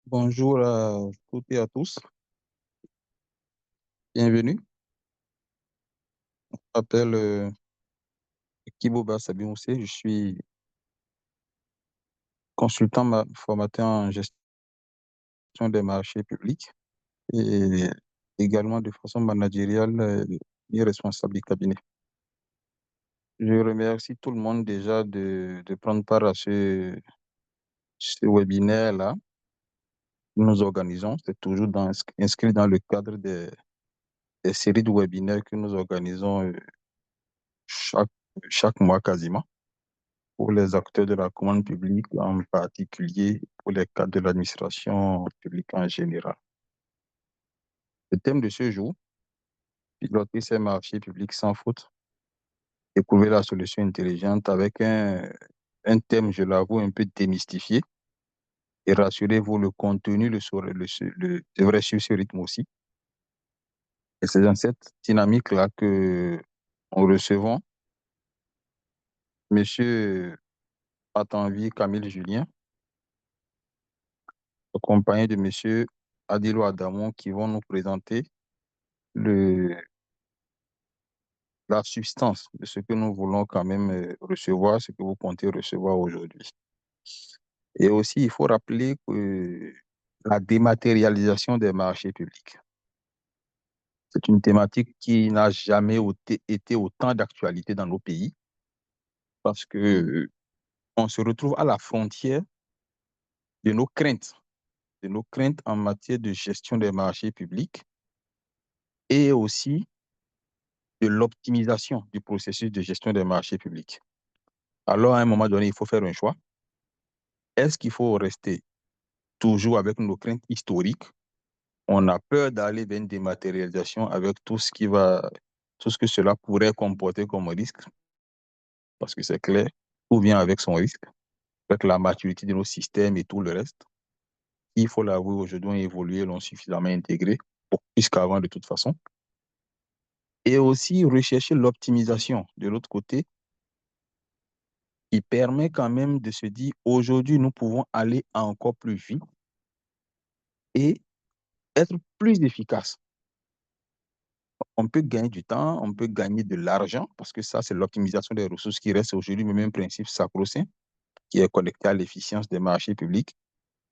Bonjour à toutes et à tous. Bienvenue. Je m'appelle Kibo Sabimoussé. Je suis consultant formateur en gestion des marchés publics et également de façon managériale et responsable du cabinet. Je remercie tout le monde déjà de prendre part à ce webinaire-là que nous organisons. C'est toujours inscrit dans le cadre des séries de webinaires que nous organisons chaque, chaque mois quasiment, pour les acteurs de la commande publique, en particulier pour les cadres de l'administration publique en général. Le thème de ce jour, piloter ces marchés publics sans faute, découvrir la solution intelligente avec un thème, je l'avoue, un peu démystifié. Et rassurez-vous, le contenu devrait suivre ce rythme aussi. Et c'est dans cette dynamique-là que nous recevons M. Attenvi Camille Julien, accompagné de M. Adilo Adamon, qui vont nous présenter le, la substance de ce que nous voulons quand même recevoir, ce que vous comptez recevoir aujourd'hui. Et aussi, il faut rappeler que la dématérialisation des marchés publics, c'est une thématique qui n'a jamais été autant d'actualité dans nos pays parce que on se retrouve à la frontière de nos craintes en matière de gestion des marchés publics et aussi de l'optimisation du processus de gestion des marchés publics. Alors, à un moment donné, il faut faire un choix. Est-ce qu'il faut rester toujours avec nos craintes historiques? On a peur d'aller vers une dématérialisation avec tout ce que cela pourrait comporter comme risque, parce que c'est clair, tout vient avec son risque, avec la maturité de nos systèmes et tout le reste. Il faut l'avouer, aujourd'hui, ont évolué, l'ont suffisamment intégré, plus qu'avant de toute façon. Et aussi rechercher l'optimisation de l'autre côté, qui permet quand même de se dire, aujourd'hui, nous pouvons aller encore plus vite et être plus efficace. On peut gagner du temps, on peut gagner de l'argent, parce que ça, c'est l'optimisation des ressources qui reste aujourd'hui le même principe sacro-saint, qui est connecté à l'efficience des marchés publics.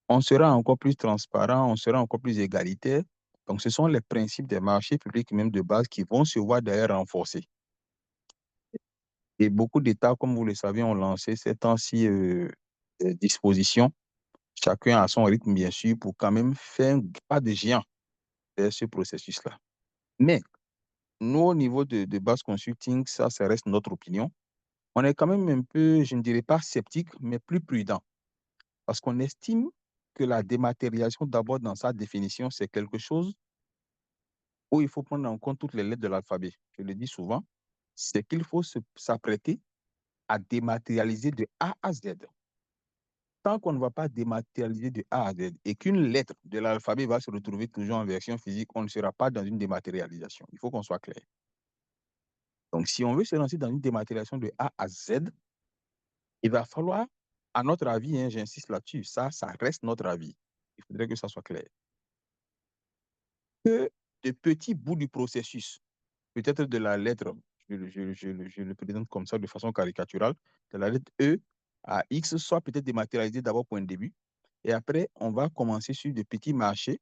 On sera encore plus transparent, on sera encore plus égalitaire. Donc, ce sont les principes des marchés publics, même de base, qui vont se voir d'ailleurs renforcés. Et beaucoup d'États, comme vous le savez, ont lancé ces temps-ci des dispositions, chacun à son rythme, bien sûr, pour quand même faire un pas de géant vers ce processus-là. Mais nous, au niveau de Base Consulting, ça reste notre opinion. On est quand même un peu, je ne dirais pas sceptique, mais plus prudent. Parce qu'on estime que la dématérialisation, d'abord dans sa définition, c'est quelque chose où il faut prendre en compte toutes les lettres de l'alphabet. Je le dis souvent, c'est qu'il faut s'apprêter à dématérialiser de A à Z. Tant qu'on ne va pas dématérialiser de A à Z et qu'une lettre de l'alphabet va se retrouver toujours en version physique, on ne sera pas dans une dématérialisation. Il faut qu'on soit clair. Donc, si on veut se lancer dans une dématérialisation de A à Z, il va falloir, à notre avis, hein, j'insiste là-dessus, ça reste notre avis. Il faudrait que ça soit clair. Que de petits bouts du processus, peut-être de la lettre, je le présente comme ça de façon caricaturale, de la lettre E à X, soit peut-être dématérialisé d'abord pour un début, et après, on va commencer sur des petits marchés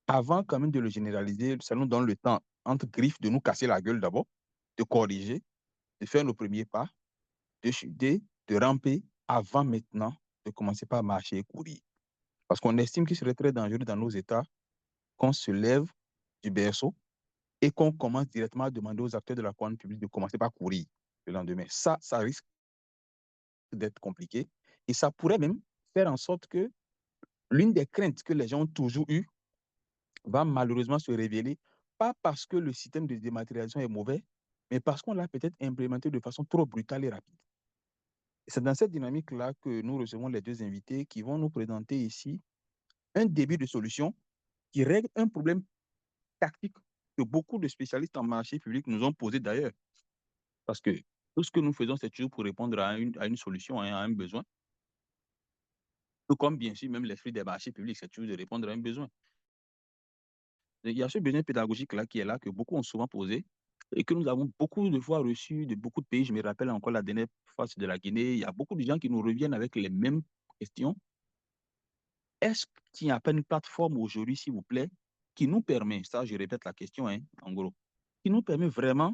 avant quand même de le généraliser. Ça nous donne le temps, entre griffes, de nous casser la gueule d'abord, de corriger, de faire nos premiers pas, de ramper avant maintenant de commencer par marcher et courir. Parce qu'on estime qu'il serait très dangereux dans nos États qu'on se lève du berceau et qu'on commence directement à demander aux acteurs de la commande publique de commencer par courir le lendemain. Ça risque d'être compliqué et ça pourrait même faire en sorte que l'une des craintes que les gens ont toujours eues va malheureusement se révéler, pas parce que le système de dématérialisation est mauvais, mais parce qu'on l'a peut-être implémenté de façon trop brutale et rapide. C'est dans cette dynamique-là que nous recevons les deux invités qui vont nous présenter ici un début de solution qui règle un problème tactique que beaucoup de spécialistes en marché public nous ont posé d'ailleurs. Parce que tout ce que nous faisons, c'est toujours pour répondre à une solution, à un besoin. Tout comme bien sûr, même l'esprit des marchés publics, c'est toujours de répondre à un besoin. Il y a ce besoin pédagogique-là qui est là, que beaucoup ont souvent posé et que nous avons beaucoup de fois reçu de beaucoup de pays. Je me rappelle encore la dernière fois de la Guinée, il y a beaucoup de gens qui nous reviennent avec les mêmes questions. Est-ce qu'il n'y a pas une plateforme aujourd'hui, s'il vous plaît, qui nous permet, ça je répète la question, hein, en gros, qui nous permet vraiment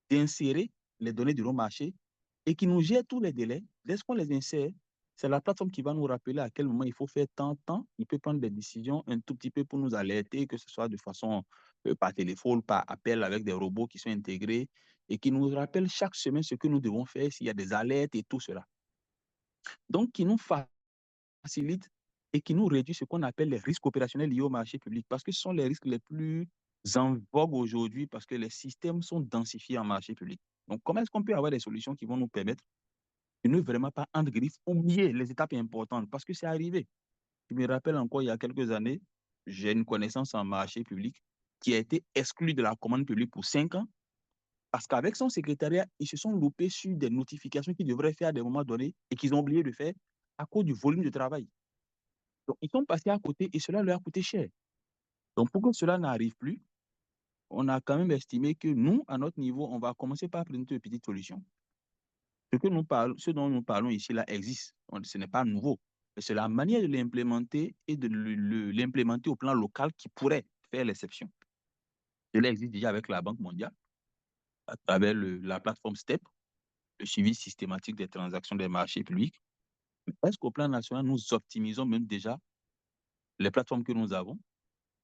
d'insérer les données du marché et qui nous gère tous les délais. Dès qu'on les insère, c'est la plateforme qui va nous rappeler à quel moment il faut faire tant. Il peut prendre des décisions un tout petit peu pour nous alerter, que ce soit de façon par téléphone, par appel avec des robots qui sont intégrés et qui nous rappellent chaque semaine ce que nous devons faire, s'il y a des alertes et tout cela. Donc, qui nous facilite et qui nous réduit ce qu'on appelle les risques opérationnels liés au marché public, parce que ce sont les risques les plus en vogue aujourd'hui, parce que les systèmes sont densifiés en marché public. Donc, comment est-ce qu'on peut avoir des solutions qui vont nous permettre de ne vraiment pas en griffe, oublier les étapes importantes, parce que c'est arrivé. Je me rappelle encore, il y a quelques années, j'ai une connaissance en marché public qui a été exclue de la commande publique pour 5 ans, parce qu'avec son secrétariat, ils se sont loupés sur des notifications qu'ils devraient faire à des moments donnés et qu'ils ont oublié de faire à cause du volume de travail. Donc, ils sont passés à côté et cela leur a coûté cher. Donc, pour que cela n'arrive plus, on a quand même estimé que nous, à notre niveau, on va commencer par présenter de petites solutions. Ce dont nous parlons ici, là, existe. Ce n'est pas nouveau. C'est la manière de l'implémenter et de l'implémenter au plan local qui pourrait faire l'exception. Cela existe déjà avec la Banque mondiale, à travers la plateforme STEP, le suivi systématique des transactions des marchés publics. Est-ce qu'au plan national, nous optimisons même déjà les plateformes que nous avons?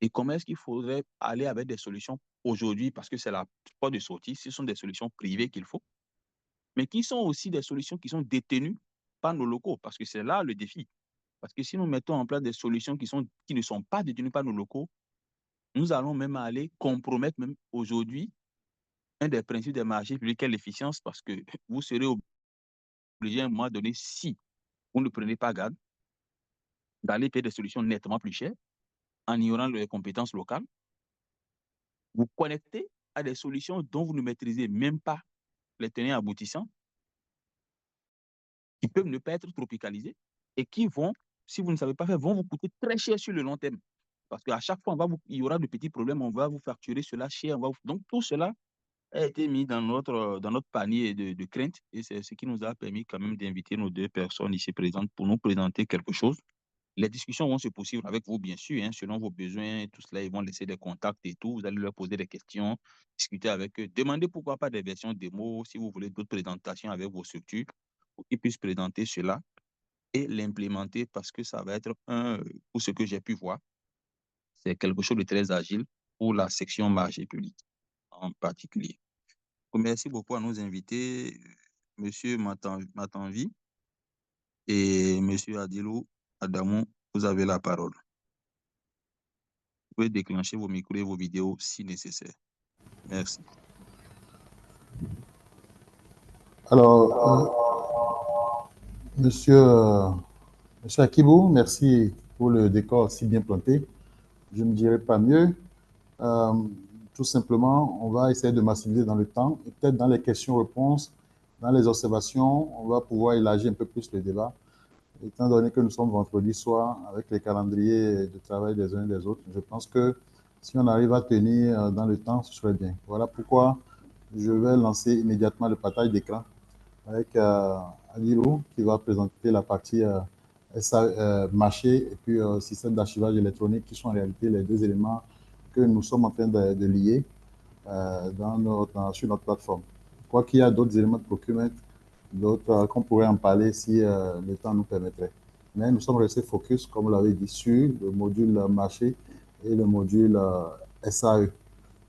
Et comment est-ce qu'il faudrait aller avec des solutions aujourd'hui, parce que c'est la porte de sortie, ce sont des solutions privées qu'il faut, mais qui sont aussi des solutions qui sont détenues par nos locaux, parce que c'est là le défi. Parce que si nous mettons en place des solutions qui ne sont pas détenues par nos locaux, nous allons même aller compromettre même aujourd'hui un des principes des marchés publics, qui est l'efficience, parce que vous serez obligé à un moment donné, si vous ne prenez pas garde, d'aller payer des solutions nettement plus chères en ignorant les compétences locales, vous connectez à des solutions dont vous ne maîtrisez même pas les tenants aboutissants, qui peuvent ne pas être tropicalisés et qui vont, si vous ne savez pas faire, vont vous coûter très cher sur le long terme. Parce qu'à chaque fois, il y aura de petits problèmes, on va vous facturer cela cher. Donc, tout cela a été mis dans notre panier de craintes et c'est ce qui nous a permis quand même d'inviter nos deux personnes ici présentes pour nous présenter quelque chose. Les discussions vont se poursuivre avec vous, bien sûr, hein, selon vos besoins, tout cela, ils vont laisser des contacts et tout. Vous allez leur poser des questions, discuter avec eux, demandez pourquoi pas des versions démo, si vous voulez d'autres présentations avec vos structures, pour qu'ils puissent présenter cela et l'implémenter parce que ça va être pour ce que j'ai pu voir, c'est quelque chose de très agile pour la section marché public en particulier. Merci beaucoup à nos invités, Monsieur Matanvi et Monsieur Adilou Adamou, vous avez la parole. Vous pouvez déclencher vos micros et vos vidéos si nécessaire. Merci. Alors, monsieur Akibou, merci pour le décor si bien planté. Je ne dirais pas mieux. Euh, Tout simplement, on va essayer de massifier dans le temps et peut-être dans les questions-réponses, dans les observations, on va pouvoir élargir un peu plus le débat. Étant donné que nous sommes vendredi soir avec les calendriers de travail des uns et des autres, je pense que si on arrive à tenir dans le temps, ce serait bien. Voilà pourquoi je vais lancer immédiatement le partage d'écran avec Adilou qui va présenter la partie marché et puis système d'archivage électronique qui sont en réalité les deux éléments que nous sommes en train de lier sur notre plateforme. Je crois qu'il y a d'autres éléments de procurement, d'autres qu'on pourrait en parler si le temps nous permettrait. Mais nous sommes restés focus, comme vous l'avez dit, sur le module marché et le module SAE.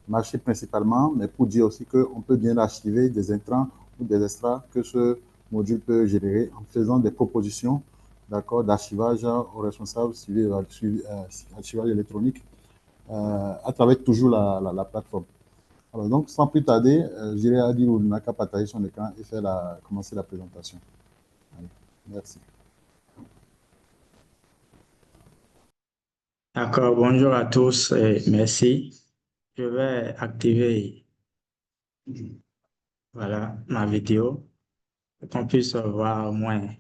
Marché principalement, mais pour dire aussi qu'on peut bien archiver des intrants ou des extras que ce module peut générer en faisant des propositions d'archivage aux responsables archivage électronique à travers toujours la plateforme. Alors donc, sans plus tarder, je dirais à Adil n'a qu'à partager son écran et commencer la présentation. Allez, merci. D'accord, bonjour à tous et merci. Je vais activer voilà, ma vidéo pour qu'on puisse voir au moins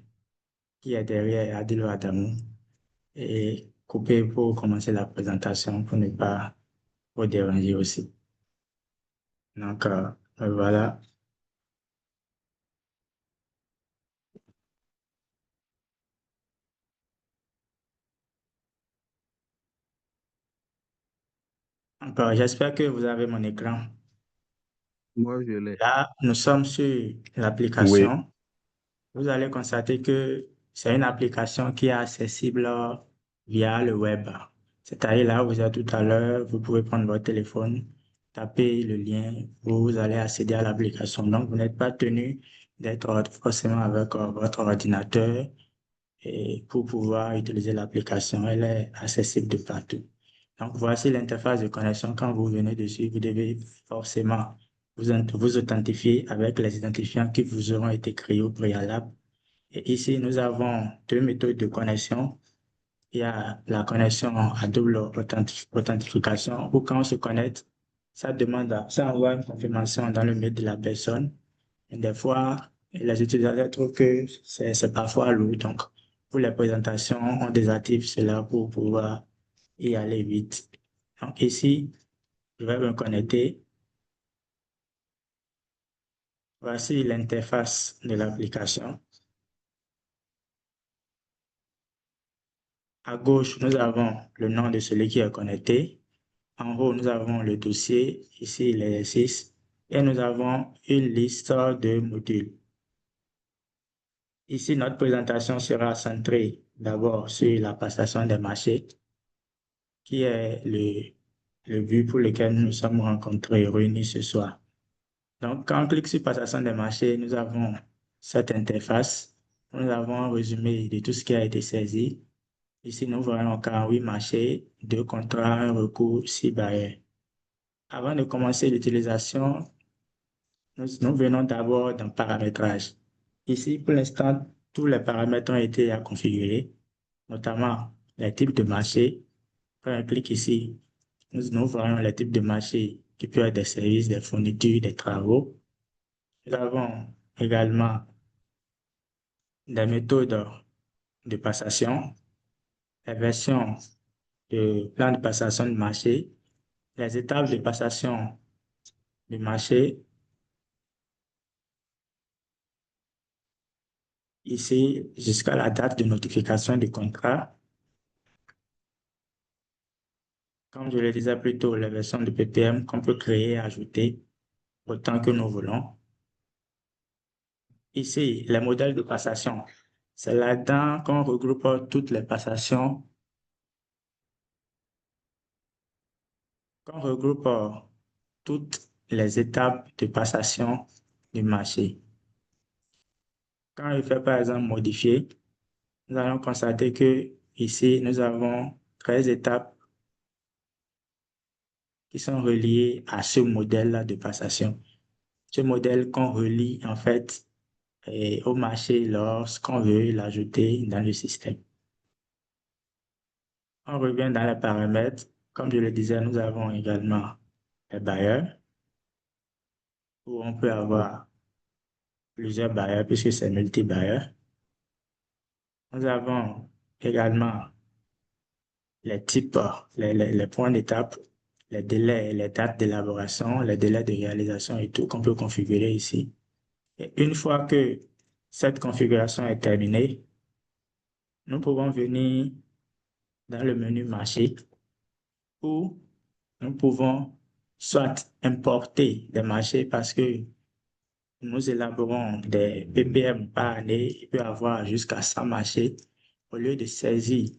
qui est derrière Adilo Adamou. et couper pour commencer la présentation pour ne pas vous déranger aussi. Donc, voilà. Donc, j'espère que vous avez mon écran. Moi, je l'ai. Là, nous sommes sur Oui. l'application. Vous allez constater que c'est une application qui est accessible via le web. C'est-à-dire là où vous êtes tout à l'heure, vous pouvez prendre votre téléphone, taper le lien, vous allez accéder à l'application. Donc, vous n'êtes pas tenu d'être forcément avec votre ordinateur et pour pouvoir utiliser l'application. Elle est accessible de partout. Donc, voici l'interface de connexion. Quand vous venez dessus, vous devez forcément vous authentifier avec les identifiants qui vous auront été créés au préalable. Et ici, nous avons deux méthodes de connexion. Il y a la connexion à double authentification où quand on se connecte, ça envoie une confirmation dans le mail de la personne. Et des fois, les utilisateurs trouvent que c'est parfois lourd. Donc, pour les présentations, on désactive cela pour pouvoir y aller vite. Donc ici, je vais me connecter. Voici l'interface de l'application. À gauche, nous avons le nom de celui qui est connecté. En haut, nous avons le dossier, ici l'exercice, et nous avons une liste de modules. Ici, notre présentation sera centrée d'abord sur la passation des marchés, qui est le but pour lequel nous sommes rencontrés et réunis ce soir. Donc, quand on clique sur passation des marchés, nous avons cette interface. Nous avons un résumé de tout ce qui a été saisi. Ici, nous voyons 48 marchés, 2 contrats, un recours, 6 bailleurs. Avant de commencer l'utilisation, nous venons d'abord dans paramétrage. Ici, pour l'instant, tous les paramètres ont été à configurer, notamment les types de marchés. Quand on clique ici, nous voyons les types de marchés qui peuvent être des services, des fournitures, des travaux. Nous avons également des méthodes de passation, les versions de plan de passation de marché, les étapes de passation du marché. Ici, jusqu'à la date de notification du contrat. Comme je le disais plus tôt, les versions de PPM qu'on peut créer et ajouter autant que nous voulons. Ici, les modèles de passation. C'est là-dedans qu'on regroupe toutes les passations, qu'on regroupe toutes les étapes de passation du marché. Quand je fais par exemple modifier, nous allons constater que ici, nous avons 13 étapes qui sont reliées à ce modèle-là de passation. Ce modèle qu'on relie en fait au marché lorsqu'on veut l'ajouter dans le système. On revient dans les paramètres. Comme je le disais, nous avons également les bailleurs où on peut avoir plusieurs bailleurs puisque c'est multi-bailleurs. Nous avons également les types, les points d'étape, les délais, les dates d'élaboration, les délais de réalisation et tout qu'on peut configurer ici. Et une fois que cette configuration est terminée, nous pouvons venir dans le menu marché où nous pouvons soit importer des marchés parce que nous élaborons des PPM par année, il peut y avoir jusqu'à 100 marchés. Au lieu de saisir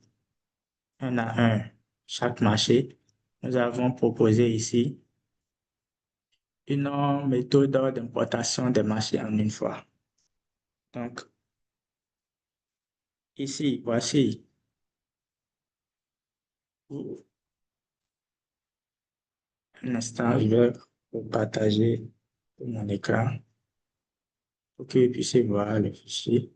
un à un chaque marché, nous avons proposé ici une méthode d'importation des marchés en une fois. Donc, ici, voici un instant, je vais vous partager mon écran pour que vous puissiez voir le fichier.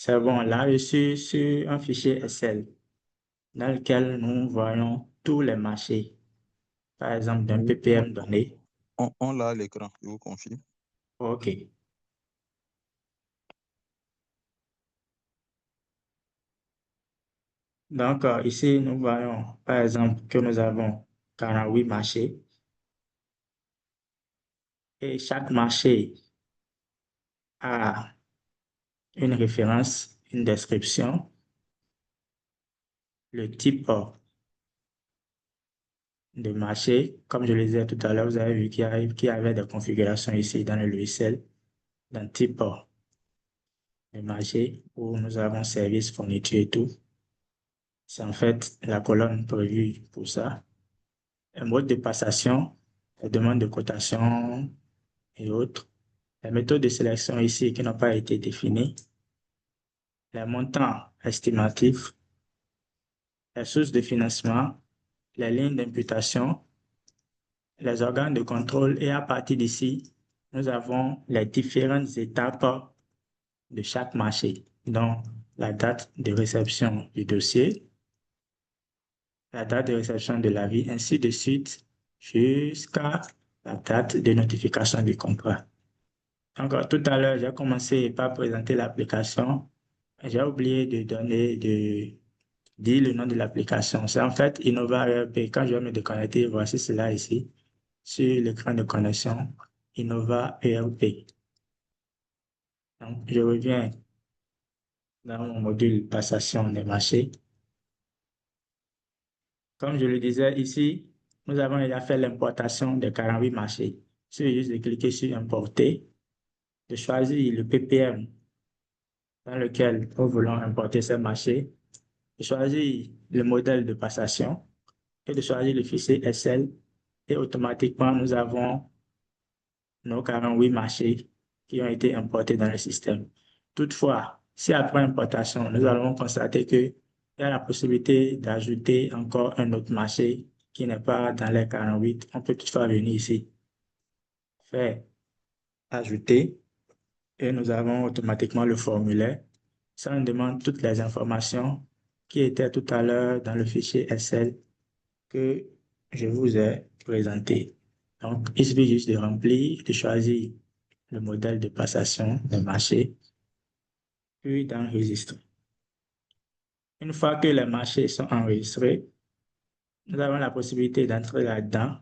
C'est bon, là, je suis sur un fichier Excel dans lequel nous voyons tous les marchés. par exemple, d'un ppm donné. On l'a à l'écran, je vous confie. OK. Donc, ici, nous voyons, par exemple, que nous avons 48 marchés et chaque marché a une référence, une description, le type de marché. Comme je le disais tout à l'heure, vous avez vu qu'il y avait des configurations ici dans le logiciel d'un type de marché où nous avons service, fourniture et tout. C'est en fait la colonne prévue pour ça. Un mode de passation, la demande de cotation et autres. Les méthodes de sélection ici qui n'ont pas été définies. Les montants estimatifs, les sources de financement, les lignes d'imputation, les organes de contrôle et à partir d'ici, nous avons les différentes étapes de chaque marché, donc la date de réception du dossier, la date de réception de l'avis, ainsi de suite, jusqu'à la date de notification du contrat. Encore tout à l'heure, j'ai commencé par présenter l'application. J'ai oublié de dire le nom de l'application. C'est en fait Innova ERP. Quand je vais me déconnecter, voici cela ici, sur l'écran de connexion, Innova ERP. Donc, je reviens dans mon module passation des marchés. Comme je le disais ici, nous avons déjà fait l'importation des 48 marchés. Il suffit juste de cliquer sur Importer, de choisir le ppm dans lequel nous voulons importer ces marchés, de choisir le modèle de passation et de choisir le fichier Excel. Et automatiquement, nous avons nos 48 marchés qui ont été importés dans le système. Toutefois, si après importation, nous allons constater qu'il y a la possibilité d'ajouter encore un autre marché qui n'est pas dans les 48, on peut toutefois venir ici, faire ajouter, et nous avons automatiquement le formulaire. Ça nous demande toutes les informations qui étaient tout à l'heure dans le fichier Excel que je vous ai présenté. Donc, il suffit juste de remplir, de choisir le modèle de passation des marchés, puis d'enregistrer. Une fois que les marchés sont enregistrés, nous avons la possibilité d'entrer là-dedans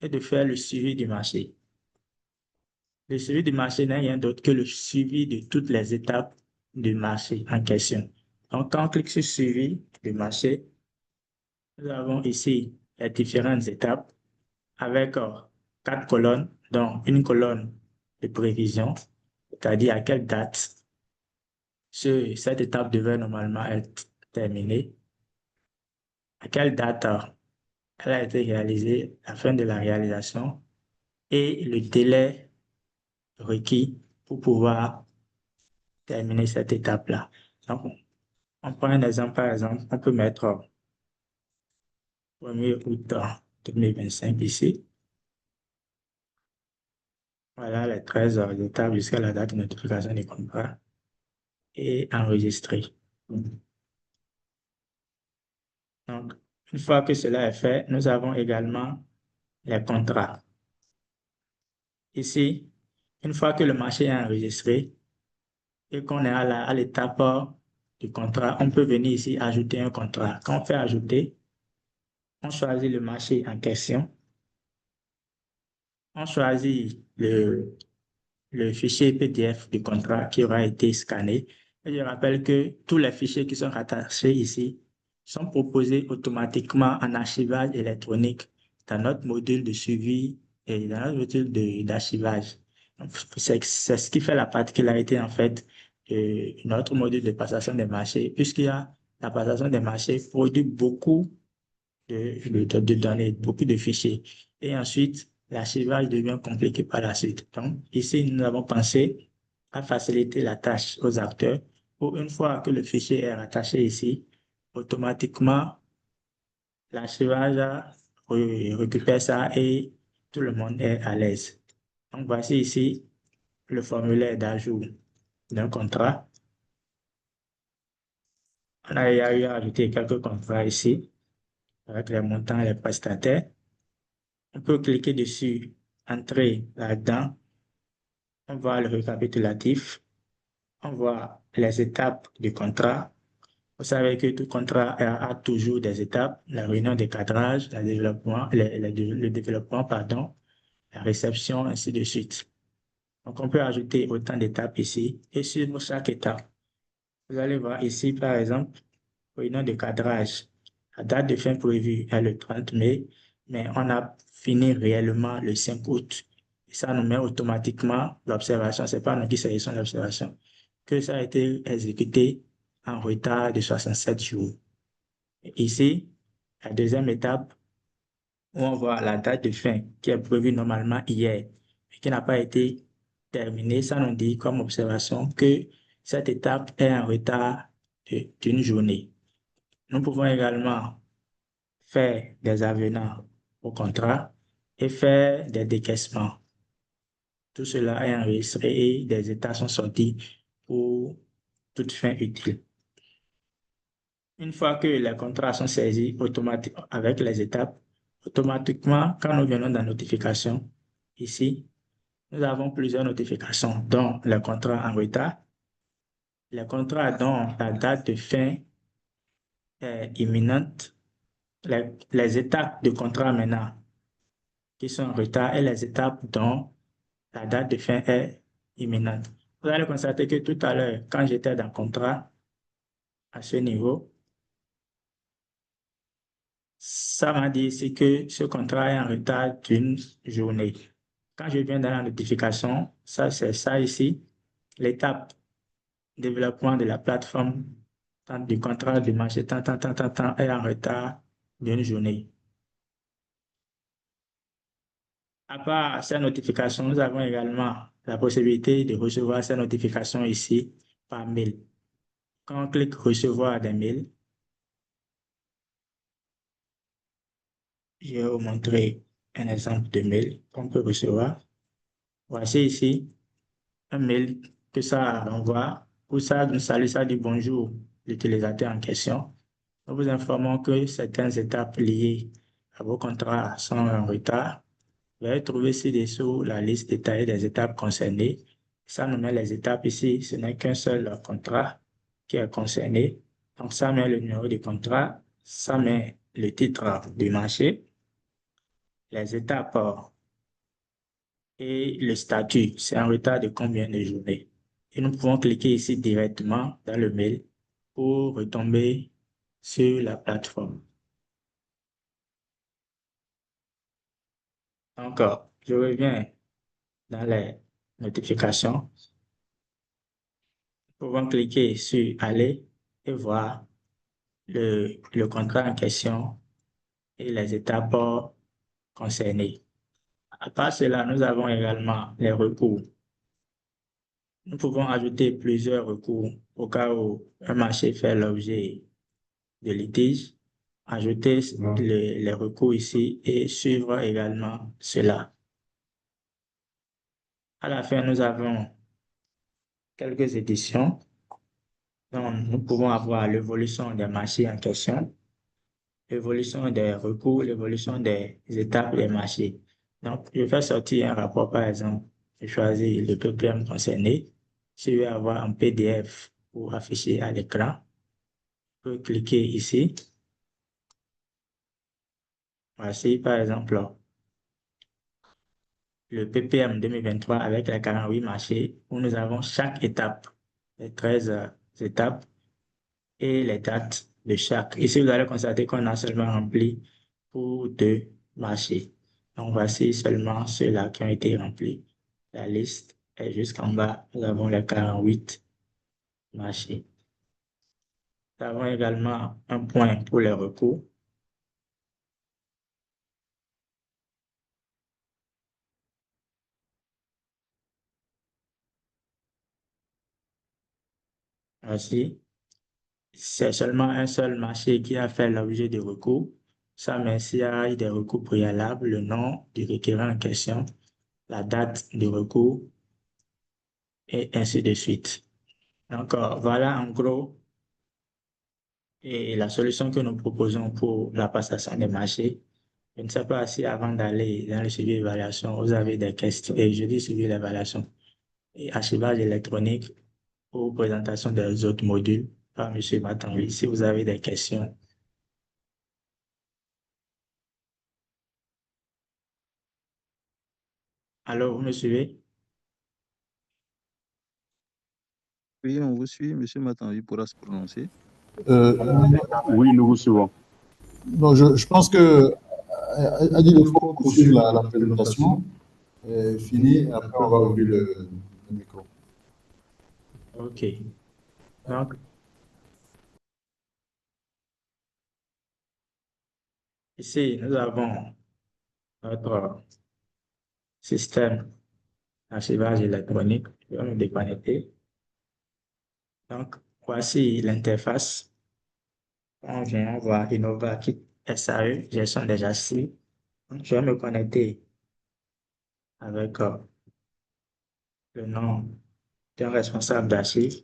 et de faire le suivi du marché. Le suivi du marché n'est rien d'autre que le suivi de toutes les étapes du marché en question. Donc, quand on clique sur suivi du marché, nous avons ici les différentes étapes avec 4 colonnes, donc une colonne de prévision, c'est-à-dire à quelle date cette étape devait normalement être terminée, à quelle date elle a été réalisée, la fin de la réalisation et le délai requis pour pouvoir terminer cette étape-là. Donc, on prend un exemple, par exemple, on peut mettre 1er août 2025 ici. Voilà les 13 étapes jusqu'à la date de notification du contrat et enregistrer. Donc, une fois que cela est fait, nous avons également les contrats. Ici, une fois que le marché est enregistré et qu'on est à l'étape du contrat, on peut venir ici ajouter un contrat. Quand on fait ajouter, on choisit le marché en question, on choisit le fichier PDF du contrat qui aura été scanné. Et je rappelle que tous les fichiers qui sont rattachés ici sont proposés automatiquement en archivage électronique dans notre module de suivi et dans notre module d'archivage. C'est ce qui fait la particularité en fait de notre module de passation des marchés, puisqu'il y a la passation des marchés produit beaucoup de données, beaucoup de fichiers. Et ensuite, l'archivage devient compliqué par la suite. Donc, ici, nous avons pensé à faciliter la tâche aux acteurs pour une fois que le fichier est rattaché ici, automatiquement, l'archivage récupère ça et tout le monde est à l'aise. Donc, voici ici le formulaire d'ajout d'un contrat. On a eu à ajouter quelques contrats ici avec les montants et les prestataires. On peut cliquer dessus, entrer là-dedans. On voit le récapitulatif. On voit les étapes du contrat. Vous savez que tout contrat a toujours des étapes, la réunion de cadrage, le développement, pardon, la réception, ainsi de suite. Donc, on peut ajouter autant d'étapes ici et suivre chaque étape. Vous allez voir ici, par exemple, réunion de cadrage. La date de fin prévue est le 30 mai, mais on a fini réellement le 5 août. Et ça nous met automatiquement l'observation, ce n'est pas nous qui sélectionnons l'observation, que ça a été exécuté en retard de 67 jours. Et ici, la deuxième étape, où on voit la date de fin qui est prévue normalement hier, et qui n'a pas été terminée, ça nous dit comme observation que cette étape est en retard d'une journée. Nous pouvons également faire des avenants au contrat et faire des décaissements. Tout cela est enregistré et des états sont sortis pour toute fin utile. Une fois que les contrats sont saisis avec les étapes, automatiquement, quand nous venons dans notification, ici, nous avons plusieurs notifications, dont les contrats en retard, les contrats dont la date de fin est imminente, les étapes de contrat maintenant qui sont en retard et les étapes dont la date de fin est imminente. Vous allez constater que tout à l'heure, quand j'étais dans le contrat, à ce niveau, ça m'a dit ici que ce contrat est en retard d'une journée. Quand je viens dans la notification, ça c'est ça ici, l'étape développement de la plateforme du contrat du marché est en retard d'une journée. À part ces notifications, nous avons également la possibilité de recevoir ces notifications ici par mail. Quand on clique recevoir des mails, je vais vous montrer un exemple de mail qu'on peut recevoir. Voici ici un mail que ça renvoie, où ça nous salue, ça dit bonjour l'utilisateur en question. Nous vous informons que certaines étapes liées à vos contrats sont en retard. Vous allez trouver ci-dessous la liste détaillée des étapes concernées. Ça nous met les étapes ici. Ce n'est qu'un seul contrat qui est concerné. Donc, ça met le numéro du contrat, ça met le titre du marché, les étapes et le statut. C'est en retard de combien de journées. Et nous pouvons cliquer ici directement dans le mail pour retomber sur la plateforme. Encore, je reviens dans les notifications. Nous pouvons cliquer sur Aller et voir le contrat en question et les étapes concernées. À part cela, nous avons également les recours. Nous pouvons ajouter plusieurs recours au cas où un marché fait l'objet de litige. Ajouter les recours ici et suivre également cela. À la fin, nous avons quelques éditions. Donc, nous pouvons avoir l'évolution des marchés en question, l'évolution des recours, l'évolution des étapes des marchés. Donc, je vais sortir un rapport, par exemple, je choisis le PPM concerné. Je vais avoir un PDF pour afficher à l'écran. Je peux cliquer ici. Voici, par exemple, le PPM 2023 avec les 48 marchés où nous avons chaque étape, les 13 étapes et les dates de chaque. Ici, vous allez constater qu'on a seulement rempli pour 2 marchés. Donc, voici seulement ceux-là qui ont été remplis. La liste est jusqu'en bas. Nous avons les 48 marchés. Nous avons également un point pour les recours. Voici. C'est seulement un seul marché qui a fait l'objet de recours. Ça, mais s'il y a eu des recours préalables, le nom du requérant en question, la date de recours, et ainsi de suite. Donc, voilà en gros et la solution que nous proposons pour la passation des marchés. Je ne sais pas si avant d'aller dans le suivi d'évaluation, vous avez des questions, et je dis suivi d'évaluation, et archivage électronique ou présentation des autres modules par M. Matanvi, si vous avez des questions. Alors, vous me suivez? Oui, on vous suit. Monsieur Matanvi pourra se prononcer. Oui, nous vous suivons. Non, je pense que Adil, il faut poursuivre la présentation. Fini, et après on va ouvrir le micro. OK. Donc, ici, nous avons notre système d'archivage électronique. Je vais me déconnecter. Donc, voici l'interface. On vient voir Innova Kit SAE, gestion des archives. Je vais me connecter avec le nom d'un responsable d'archives.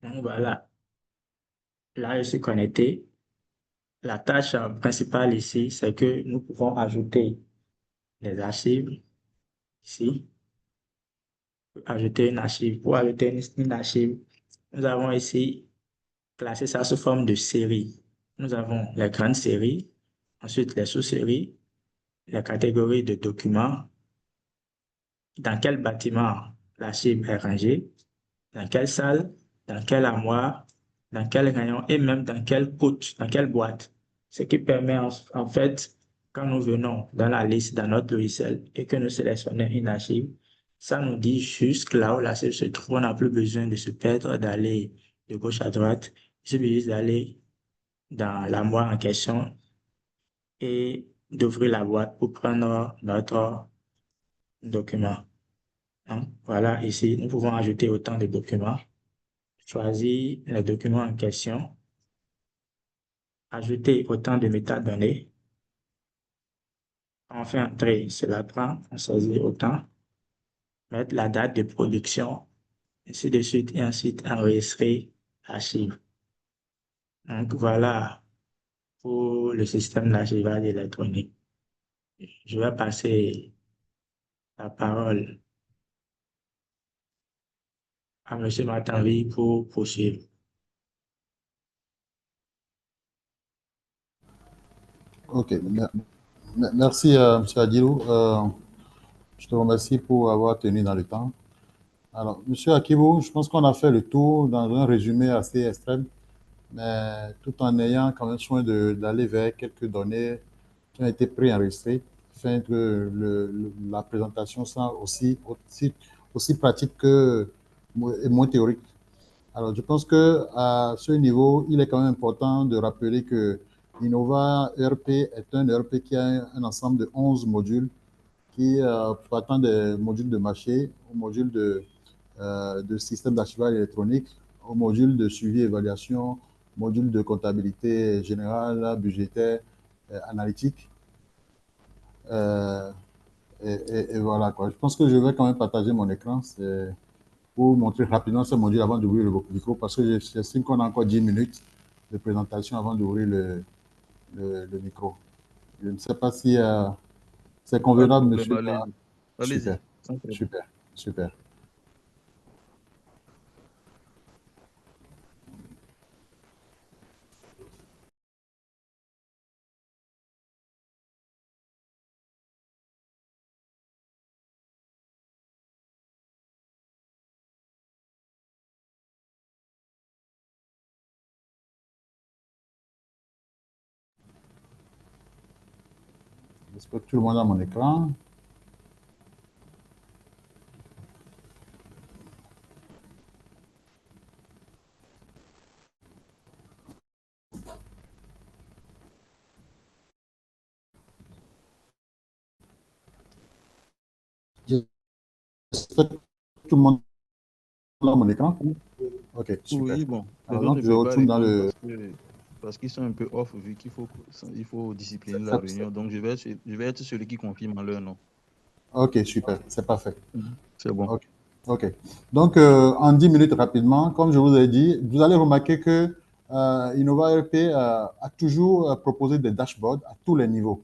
Donc voilà, là je suis connecté. La tâche principale ici, c'est que nous pouvons ajouter des archives ici. Ajouter une archive. Pour ajouter une archive, nous avons ici classé ça sous forme de série. Nous avons les grandes séries, ensuite les sous-séries, les catégories de documents, dans quel bâtiment l'archive est rangée, dans quelle salle, dans quelle armoire, dans quel rayon et même dans quelle couche, dans quelle boîte. Ce qui permet en fait, quand nous venons dans la liste, dans notre logiciel et que nous sélectionnons une archive, ça nous dit juste là où l'archive se trouve. On n'a plus besoin de se perdre, d'aller de gauche à droite. Il suffit juste d'aller dans l'armoire en question et d'ouvrir la boîte pour prendre notre document. Donc, voilà, ici, nous pouvons ajouter autant de documents. Choisir le document en question, ajouter autant de métadonnées. On fait entrer, cela prend, on saisit autant, mettre la date de production, ainsi de suite, et ensuite enregistrer l'archive. Donc voilà pour le système d'archivage électronique. Je vais passer la parole à M. Matanvi pour poursuivre. Ok, merci M. Adilou. Je te remercie pour avoir tenu dans le temps. Alors, M. Akibou, je pense qu'on a fait le tour dans un résumé assez extrême, mais tout en ayant quand même soin d'aller vers quelques données qui ont été préenregistrées, afin que la présentation soit aussi pratique et moins théorique. Alors, je pense qu'à ce niveau, il est quand même important de rappeler que Innova ERP est un ERP qui a un ensemble de 11 modules qui partant des modules de marché au module de système d'archivage électronique, au module de suivi et évaluation, module de comptabilité générale, budgétaire, analytique. Euh, et voilà, quoi. Je pense que je vais quand même partager mon écran pour montrer rapidement ce module avant d'ouvrir le micro, parce que j'estime qu'on a encore 10 minutes de présentation avant d'ouvrir le micro. Je ne sais pas si c'est Pas de convenable, problème, monsieur. allez-y. Allez-y. Super, super, super. J'espère que tout le monde a mon écran. J'espère que tout le monde a mon écran. Ok, super. Oui, bon, Alors faisons donc, ne je peut pas retourne dans répondre le... parce que parce qu'ils sont un peu off vu il faut discipliner la C'est- réunion. Donc, je vais être celui qui confirme en leur nom. Ok, super, c'est parfait. C'est bon. Ok. Ok. Donc, en 10 minutes rapidement, comme je vous ai dit, vous allez remarquer que Innova RP a toujours proposé des dashboards à tous les niveaux.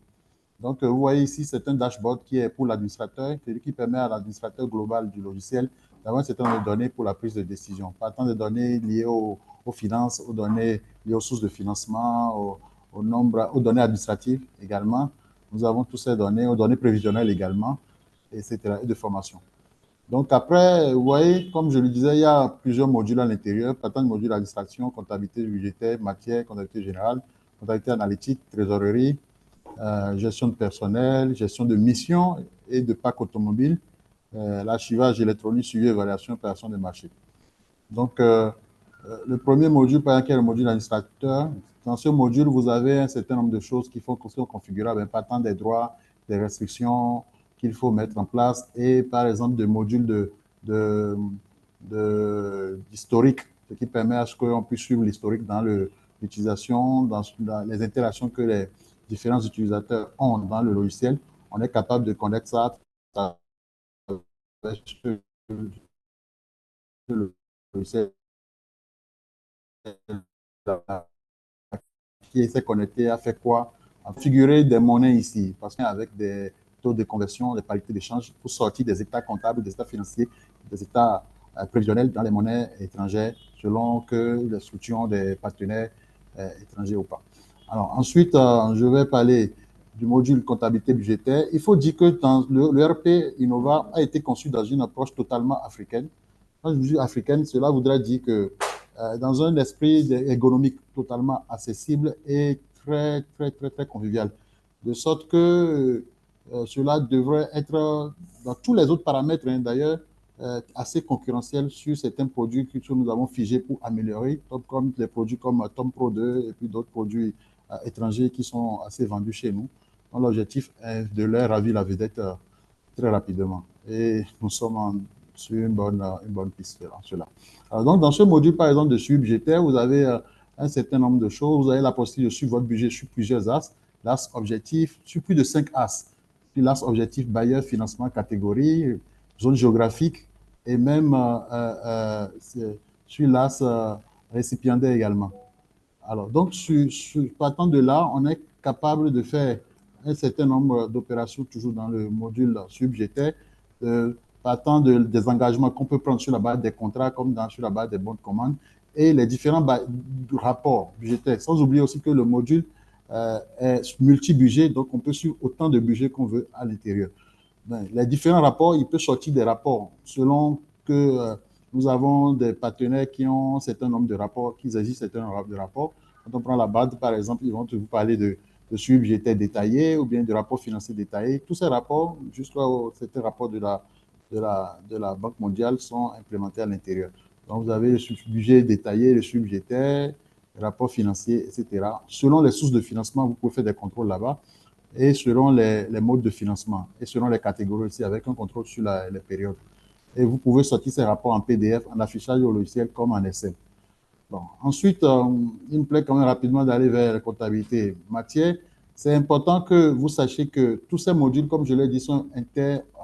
Donc, vous voyez ici, c'est un dashboard qui est pour l'administrateur, qui permet à l'administrateur global du logiciel d'avoir un certain nombre de données pour la prise de décision. Partant des données liées aux finances, aux données liées aux sources de financement, au nombre, aux données administratives également. Nous avons toutes ces données, aux données prévisionnelles également, etc., et de formation. Donc après, vous voyez, comme je le disais, il y a plusieurs modules à l'intérieur, partant du module administration, comptabilité budgétaire, matière, comptabilité générale, comptabilité analytique, trésorerie, gestion de personnel, gestion de mission et de parc automobile, l'archivage électronique, suivi, évaluation, opération de marché. Donc, le premier module, par exemple, qui est le module administrateur, dans ce module, vous avez un certain nombre de choses qui sont configurables, partant des droits, des restrictions qu'il faut mettre en place et, par exemple, des modules d'historique, ce qui permet à ce qu'on puisse suivre l'historique dans l'utilisation, dans les interactions que les différents utilisateurs ont dans le logiciel. On est capable de connaître ça à travers le logiciel qui s'est connecté a fait quoi? A figuré des monnaies ici, parce qu'avec des taux de conversion, des parités d'échange, pour sortir des états comptables, des états financiers, des états prévisionnels dans les monnaies étrangères, selon que les structures des partenaires étrangers ou pas. Alors ensuite, je vais parler du module comptabilité budgétaire. Il faut dire que dans le RP Innova a été conçu dans une approche totalement africaine. Quand je dis africaine, cela voudrait dire que dans un esprit économique totalement accessible et très, très, très, très convivial. De sorte que cela devrait être, dans tous les autres paramètres, hein, d'ailleurs, assez concurrentiel sur certains produits que nous avons figés pour améliorer, comme les produits comme Tom Pro 2 et puis d'autres produits étrangers qui sont assez vendus chez nous. Donc, l'objectif est de leur ravir la vedette très rapidement. Et nous sommes sur une bonne piste là, cela. Alors donc, dans ce module, par exemple, de suivi budgétaire, vous avez un certain nombre de choses. Vous avez la possibilité de suivre votre budget sur plusieurs axes. L'axe objectif, sur plus de 5 axes. Puis l'axe objectif bailleur, financement, catégorie, zone géographique et même sur l'axe récipiendaire également. Alors, donc, partant de là, on est capable de faire un certain nombre d'opérations toujours dans le module subjectaire, partant des engagements qu'on peut prendre sur la base des contrats comme sur la base des bons de commande et les différents rapports budgétaires. Sans oublier aussi que le module est multi-budget, donc on peut suivre autant de budgets qu'on veut à l'intérieur. Les différents rapports, il peut sortir des rapports selon que nous avons des partenaires qui ont un certain nombre de rapports, qui exigent un certain nombre de rapports. Quand on prend la BAD, par exemple, ils vont vous parler de suivi budgétaire détaillé ou bien de rapports financiers détaillés. Tous ces rapports, jusqu'au certains rapports de la Banque mondiale, sont implémentés à l'intérieur. Donc, vous avez le budget détaillé, le suivi budgétaire, les rapports financiers, etc. Selon les sources de financement, vous pouvez faire des contrôles là-bas et selon les modes de financement et selon les catégories aussi, avec un contrôle sur les périodes. Et vous pouvez sortir ces rapports en PDF, en affichage au logiciel comme en Excel. Bon. Ensuite, il me plaît quand même rapidement d'aller vers la comptabilité matière. C'est important que vous sachiez que tous ces modules, comme je l'ai dit, ont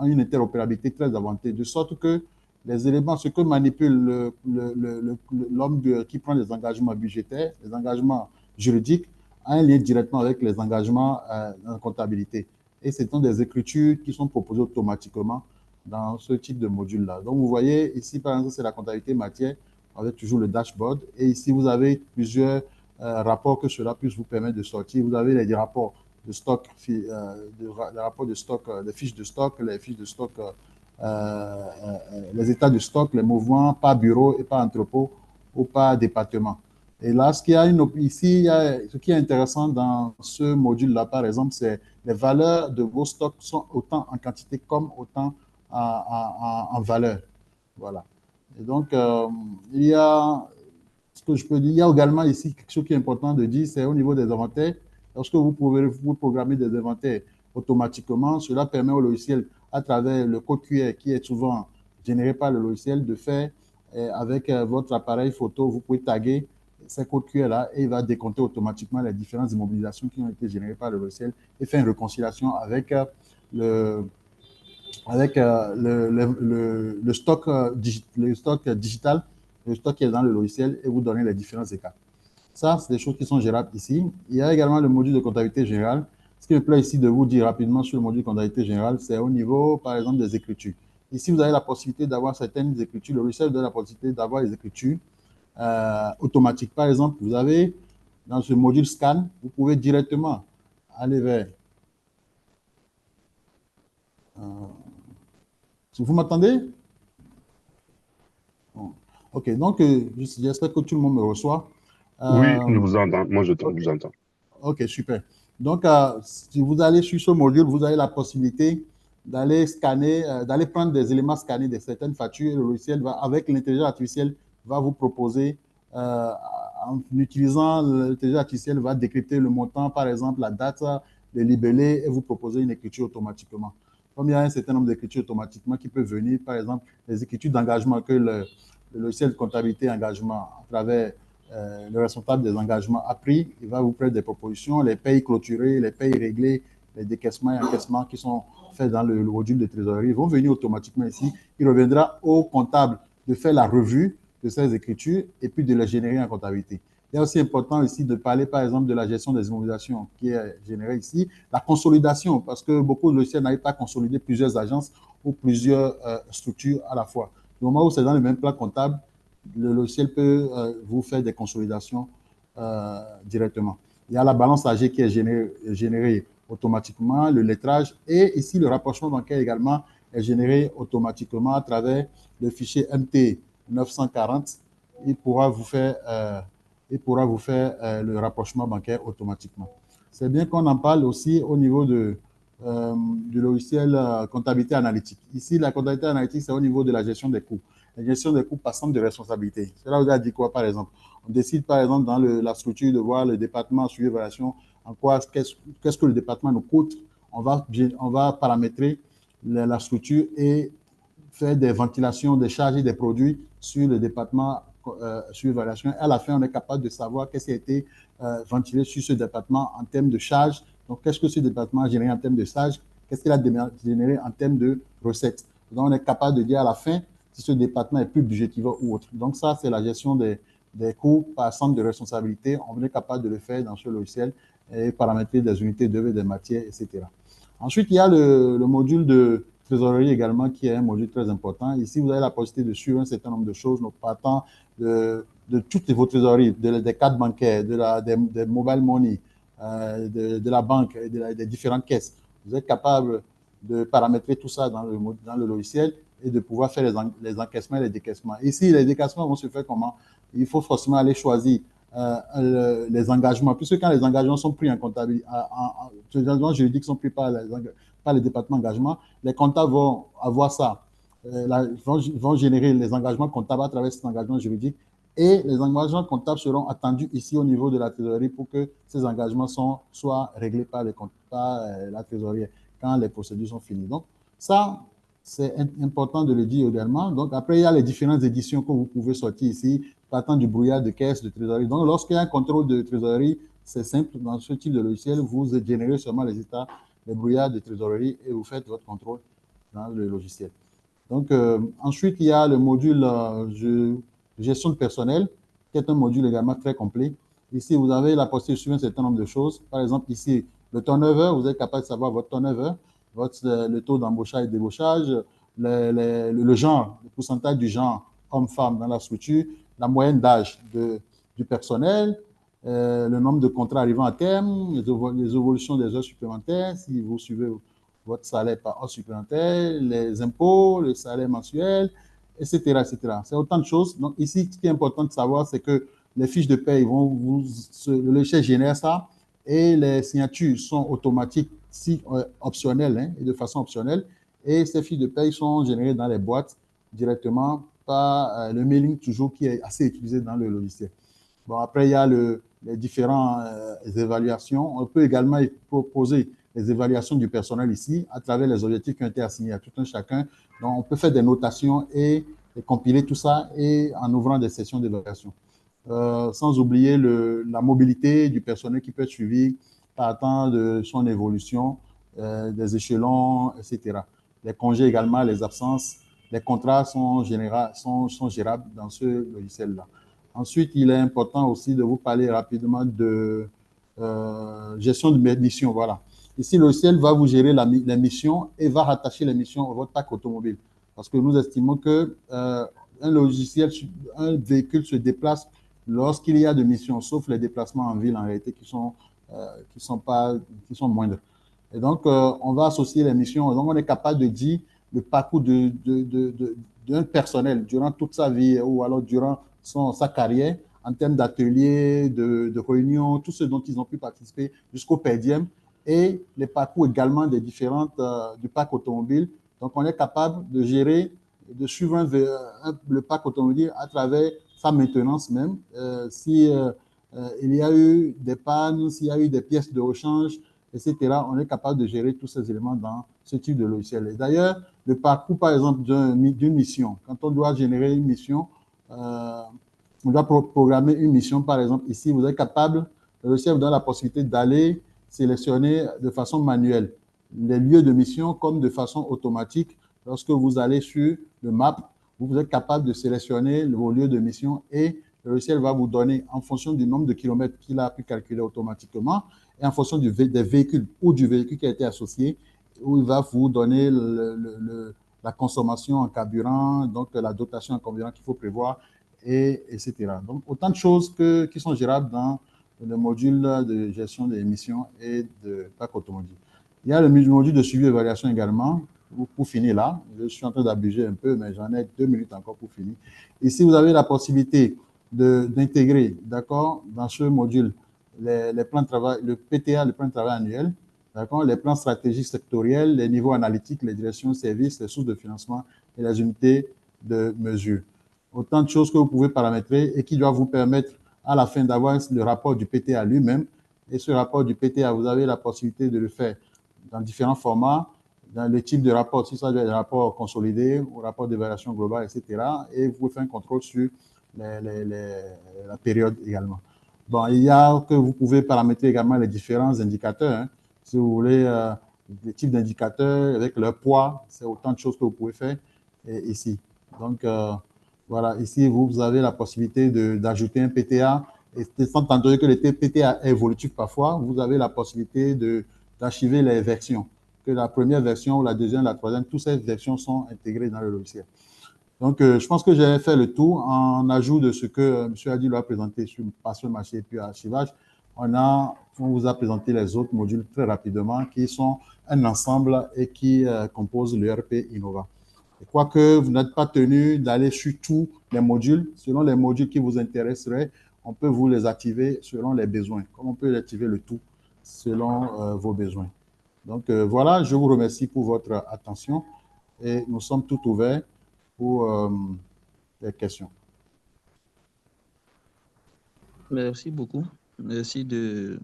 une interopérabilité très avantageuse, de sorte que les éléments, ce que manipule l'homme qui prend les engagements budgétaires, les engagements juridiques, a un lien directement avec les engagements en comptabilité. Et ce sont des écritures qui sont proposées automatiquement dans ce type de module-là. Donc, vous voyez, ici, par exemple, c'est la comptabilité matière avec toujours le dashboard. Et ici, vous avez plusieurs rapports que cela puisse vous permettre de sortir. Vous avez les rapports de stock, les rapports de stock, les fiches de stock, les états de stock, les mouvements par bureau et par entrepôt ou par département. Et là, ce qui est intéressant dans ce module-là, par exemple, c'est les valeurs de vos stocks sont autant en quantité comme autant en valeur. Voilà. Et donc, il y a, ce que je peux dire, il y a également ici quelque chose qui est important de dire, c'est au niveau des inventaires. Lorsque vous pouvez vous programmer des inventaires automatiquement, cela permet au logiciel, à travers le code QR qui est souvent généré par le logiciel, de faire avec votre appareil photo, vous pouvez taguer ces codes QR-là et il va décompter automatiquement les différentes immobilisations qui ont été générées par le logiciel et faire une réconciliation avec le stock, le stock digital, le stock qui est dans le logiciel et vous donner les différents écarts. Ça, c'est des choses qui sont gérables ici. Il y a également le module de comptabilité générale. Ce qui me plaît ici de vous dire rapidement sur le module de comptabilité générale, c'est au niveau, par exemple, des écritures. Ici, vous avez la possibilité d'avoir certaines écritures. Le logiciel vous donne la possibilité d'avoir les écritures automatiques. Par exemple, vous avez dans ce module scan, vous pouvez directement aller vers... vous m'entendez? Bon. OK, donc j'espère que tout le monde me reçoit. Oui, nous vous entendons. Moi, je vous entends. OK, super. Donc, si vous allez sur ce module, vous avez la possibilité d'aller scanner, d'aller prendre des éléments scannés de certaines factures. Le logiciel, avec l'intelligence artificielle, va vous proposer, en utilisant l'intelligence artificielle, va décrypter le montant, par exemple, la date, le libellé, et vous proposer une écriture automatiquement. Comme il y a un certain nombre d'écritures automatiquement qui peuvent venir, par exemple, les écritures d'engagement que le logiciel de comptabilité engagement, à travers le responsable des engagements a pris, il va vous faire des propositions, les payes clôturées, les payes réglées, les décaissements et encaissements qui sont faits dans le module de trésorerie vont venir automatiquement ici. Il reviendra au comptable de faire la revue de ces écritures et puis de les générer en comptabilité. Il est aussi important ici de parler, par exemple, de la gestion des immobilisations qui est générée ici. La consolidation, parce que beaucoup de logiciels n'arrivent pas à consolider plusieurs agences ou plusieurs structures à la fois. Du moment où c'est dans le même plan comptable, le logiciel peut vous faire des consolidations directement. Il y a la balance AG qui est générée automatiquement, le lettrage et ici le rapprochement bancaire également est généré automatiquement à travers le fichier MT 940. Il pourra vous faire, le rapprochement bancaire automatiquement. C'est bien qu'on en parle aussi au niveau du logiciel comptabilité analytique. Ici, la comptabilité analytique, c'est au niveau de la gestion des coûts. La gestion des coûts par centre de responsabilité. Cela vous a dit quoi, par exemple? On décide, par exemple, dans la structure de voir le département suivi évaluation, en quoi, qu'est-ce que le département nous coûte. On va paramétrer la structure et faire des ventilations des charges et des produits sur le département sur évaluation. À la fin, on est capable de savoir qu'est-ce qui a été ventilé sur ce département en termes de charges. Donc, qu'est-ce que ce département a généré en termes de charges? Qu'est-ce qu'il a généré en termes de recettes? Donc, on est capable de dire à la fin si ce département est plus budgétivore ou autre. Donc, ça, c'est la gestion des coûts par centre de responsabilité. On est capable de le faire dans ce logiciel et paramétrer des unités d'œuvre, des matières, etc. Ensuite, il y a le module de trésorerie également, qui est un module très important. Ici, vous avez la possibilité de suivre un certain nombre de choses, donc partant de toutes vos trésoreries, des cartes bancaires, des mobile money, de la banque, des différentes caisses. Vous êtes capable de paramétrer tout ça dans le logiciel et de pouvoir faire les encaissements et les décaissements. Ici, les décaissements vont se faire comment? Il faut forcément aller choisir les engagements, puisque quand les engagements sont pris en comptabilité, les engagements juridiques sont pris par les départements d'engagement, les comptables vont avoir ça, vont générer les engagements comptables à travers cet engagement juridique et les engagements comptables seront attendus ici au niveau de la trésorerie pour que ces engagements soient réglés par la trésorerie quand les procédures sont finies. Donc, ça, c'est important de le dire également. Donc, après, il y a les différentes éditions que vous pouvez sortir ici, partant du brouillard de caisse, de trésorerie. Donc, lorsqu'il y a un contrôle de trésorerie, c'est simple. Dans ce type de logiciel, vous générez seulement les états, les brouillards de trésorerie et vous faites votre contrôle dans le logiciel. Donc, ensuite, il y a le module gestion de personnel, qui est un module également très complet. Ici, vous avez la possibilité de suivre un certain nombre de choses. Par exemple, ici, le turnover, vous êtes capable de savoir votre turnover, le taux d'embauchage et débauchage, le genre, le pourcentage du genre homme-femme dans la structure, la moyenne d'âge du personnel, le nombre de contrats arrivant à terme, les évolutions des heures supplémentaires, si vous suivez votre salaire par heure supplémentaire, les impôts, le salaire mensuel, etc., etc. C'est autant de choses. Donc ici, ce qui est important de savoir, c'est que les fiches de paie le logiciel génère ça et les signatures sont automatiques, si optionnelles, hein, et de façon optionnelle. Et ces fiches de paie sont générées dans les boîtes directement par le mailing toujours qui est assez utilisé dans le logiciel. Bon, après, il y a les différentes évaluations. On peut également proposer les évaluations du personnel ici à travers les objectifs qui ont été assignés à tout un chacun. Donc, on peut faire des notations et compiler tout ça et en ouvrant des sessions d'évaluation. sans oublier la mobilité du personnel qui peut être suivi par temps de son évolution, des échelons, etc. Les congés également, les absences, les contrats sont gérables dans ce logiciel-là. Ensuite, il est important aussi de vous parler rapidement de gestion de mes missions. Voilà. Ici, le logiciel va vous gérer les missions et va rattacher les missions à votre parc automobile. Parce que nous estimons que un logiciel, un véhicule se déplace lorsqu'il y a de missions, sauf les déplacements en ville en réalité qui sont moindres. Et donc, on va associer les missions. Donc, on est capable de dire le parcours d'un personnel durant toute sa vie ou alors durant sa carrière en termes d'ateliers, de réunions, tout ce dont ils ont pu participer jusqu'au PEDIEM et les parcours également des différentes du parc automobile. Donc, on est capable de gérer, de suivre le parc automobile à travers sa maintenance même. Si il y a eu des pannes, s'il y a eu des pièces de rechange, etc., on est capable de gérer tous ces éléments dans ce type de logiciel. Et d'ailleurs, le parcours, par exemple, d'une mission, quand on doit générer une mission, on doit programmer une mission, par exemple, ici, vous êtes capable, le logiciel vous donne la possibilité d'aller sélectionner de façon manuelle les lieux de mission comme de façon automatique. Lorsque vous allez sur le map, vous êtes capable de sélectionner vos lieux de mission et le logiciel va vous donner, en fonction du nombre de kilomètres qu'il a pu calculer automatiquement et en fonction des véhicules ou du véhicule qui a été associé, où il va vous donner la consommation en carburant, donc la dotation en carburant qu'il faut prévoir, etc. Donc, autant de choses qui sont gérables dans le module de gestion des émissions et de parc automobile. Il y a le module de suivi et évaluation également. Pour finir là, je suis en train d'abuser un peu, mais j'en ai 2 minutes encore pour finir. Ici, vous avez la possibilité d'intégrer, d'accord, dans ce module, les plans de travail, le PTA, le plan de travail annuel, d'accord, les plans stratégiques sectoriels, les niveaux analytiques, les directions de services, les sources de financement et les unités de mesure. Autant de choses que vous pouvez paramétrer et qui doivent vous permettre à la fin d'avoir le rapport du PTA lui-même. Et ce rapport du PTA, vous avez la possibilité de le faire dans différents formats, dans le type de rapport, si ça doit être un rapport consolidé ou rapport d'évaluation globale, etc. Et vous pouvez faire un contrôle sur la période également. Bon, il y a que vous pouvez paramétrer également les différents indicateurs. Hein. Si vous voulez, les types d'indicateurs avec leur poids, c'est autant de choses que vous pouvez faire ici. Donc, voilà, ici, vous avez la possibilité d'ajouter un PTA. Et sans entendu que le PTA est évolutif parfois, vous avez la possibilité d'archiver les versions. Que la première version, ou la deuxième, la troisième, toutes ces versions sont intégrées dans le logiciel. Donc, je pense que j'ai fait le tour en ajout de ce que M. Adil a présenté sur passion marché et puis archivage. On vous a présenté les autres modules très rapidement qui sont un ensemble et qui composent l'ERP Innova. Quoique vous n'êtes pas tenu d'aller sur tous les modules, selon les modules qui vous intéresseraient, on peut vous les activer selon les besoins, comme on peut activer le tout selon vos besoins. Donc voilà, je vous remercie pour votre attention et nous sommes tout ouverts pour les questions. Merci beaucoup. Merci de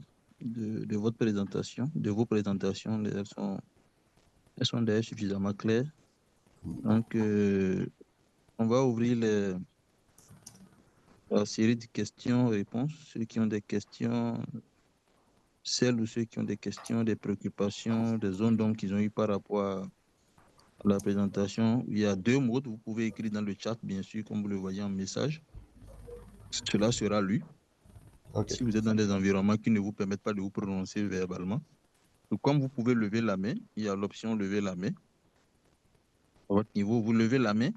votre présentation, de vos présentations. Elles sont d'ailleurs suffisamment claires. Donc, on va ouvrir la série de questions-réponses. Ceux qui ont des questions, celles ou ceux qui ont des questions, des préoccupations, des zones d'ombre qu'ils ont eues par rapport à la présentation. Il y a 2 modes. Vous pouvez écrire dans le chat, bien sûr, comme vous le voyez en message. Cela sera lu. Okay. Si vous êtes dans des environnements qui ne vous permettent pas de vous prononcer verbalement. Donc, comme vous pouvez lever la main, il y a l'option lever la main. À votre niveau, vous levez la main